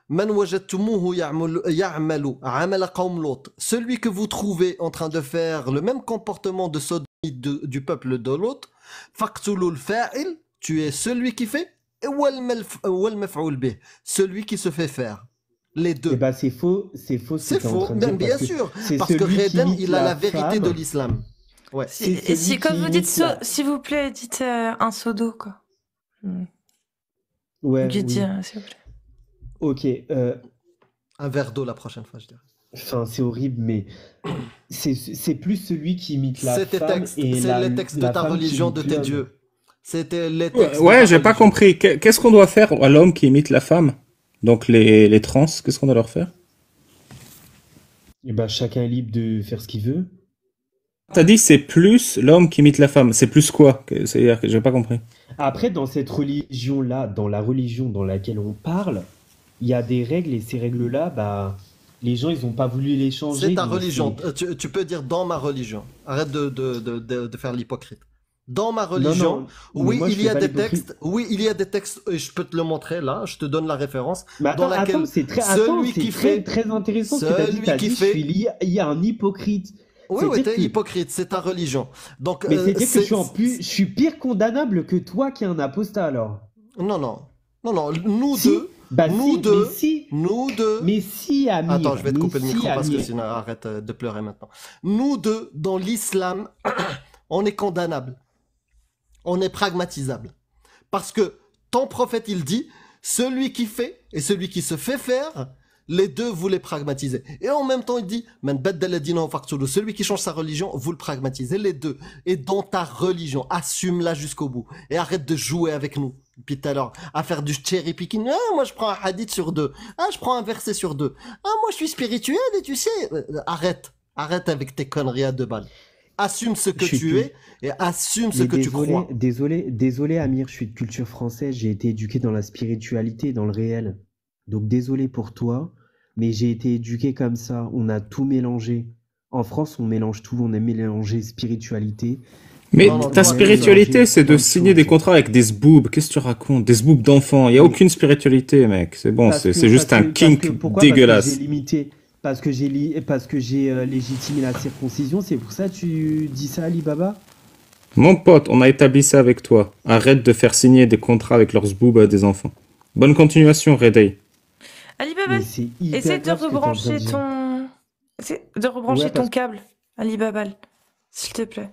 Man wajadtumuhu ya'malu amala qawm Lot. Celui que vous trouvez en train de faire le même comportement de sodomie du peuple de Lot, faqtulu al-fa'il, tu es celui qui fait, et wal maf'ul bih, celui qui se fait faire. Les Eh deux. ben, c'est faux ce que C'est tu es en faux, train de dire bien parce que sûr, c'est parce que celui qui Reden, imite il a la la vérité de femme. l'islam. Ouais. C'est Et si, celui comme qui vous dites, imite la... s'il vous plaît, dites un seau d'eau, quoi. Ouais, Guy, dis, oui. s'il vous plaît. Ok. Un verre d'eau la prochaine fois, je dirais. Enfin, c'est horrible, mais c'est plus celui qui imite la C'est tes femme textes, et c'est les textes de la ta femme qui religion, imite de tes l'homme. dieux. C'était les textes de Ouais, ta j'ai pas religion. compris. Qu'est-ce qu'on doit faire à l'homme qui imite la femme? Donc les trans, qu'est-ce qu'on doit leur faire? Et ben, chacun est libre de faire ce qu'il veut. T'as dit c'est plus l'homme qui imite la femme. C'est plus quoi? C'est-à-dire que j'ai pas compris. Après, dans cette religion-là, dans la religion dans laquelle on parle, il y a des règles et ces règles-là, bah, les gens, ils ont pas voulu les C'est changer. ta Donc religion. c'est... Tu peux dire dans ma religion. Arrête de faire l'hypocrite. Dans ma Non, religion, non, mais oui, moi, je il y fais a pas des l'hypocrite. textes. Oui, il y a des textes. Et je peux te le montrer là. Je te donne la référence. Mais Dans attends, laquelle c'est très celui très intéressant ce que tu as dit. celui Tu as qui dit, fait. il y a un hypocrite. Oui, oui, C'est-à-dire t'es que, hypocrite. C'est ta religion. Donc, mais c'est-à-dire que je suis pire condamnable que toi qui es un apostat alors. non, non, non, non. Nous Si, deux, bah nous si, deux, mais si, nous deux. mais si, Amir, Attends, je vais te mais couper le si, micro parce que Amir. sinon arrête de pleurer maintenant. Nous deux, dans l'islam, on est condamnable. On est pragmatisable. Parce que ton prophète, il dit, celui qui fait et celui qui se fait faire, les deux, vous les pragmatisez. Et en même temps, il dit, Man baddala dinahu faqtuluh. Celui qui change sa religion, vous le pragmatisez, les deux. Et dans ta religion, assume-la jusqu'au bout. Et arrête de jouer avec nous. Depuis tout à l'heure, à faire du cherry picking. Ah, moi, je prends un hadith sur deux. Ah, je prends un verset sur deux. Ah, moi, je suis spirituel et tu sais. Arrête. Arrête avec tes conneries à deux balles. Assume ce que Je suis tu de- es et assume ce Mais que tu crois. désolé, Amir, je suis de culture française, j'ai été éduqué dans la spiritualité, dans le réel. Donc désolé pour toi, mais j'ai été éduqué comme ça. On a tout mélangé. En France, on mélange tout, on a mélangé spiritualité. Mais Non, non, ta toi, spiritualité, c'est de plein de signer des choses. contrats avec des zboobs. Qu'est-ce que tu racontes? Des zboobs d'enfants. Il y a aucune spiritualité, mec. C'est bon, c'est juste un kink pourquoi dégueulasse. Parce que j'ai limité, parce que j'ai légitimé la circoncision, c'est pour ça que tu dis ça, Alibaba? Mon pote, on a établi ça avec toi. Arrête de faire signer des contrats avec leurs zboobs à des enfants. Bonne continuation, Redey. Alibaba, Mais c'est hyper essaie de grave ce que t'es en train de rebrancher dire. ton... Essaie de rebrancher Ouais, ton parce- câble, Alibaba, s'il te plaît.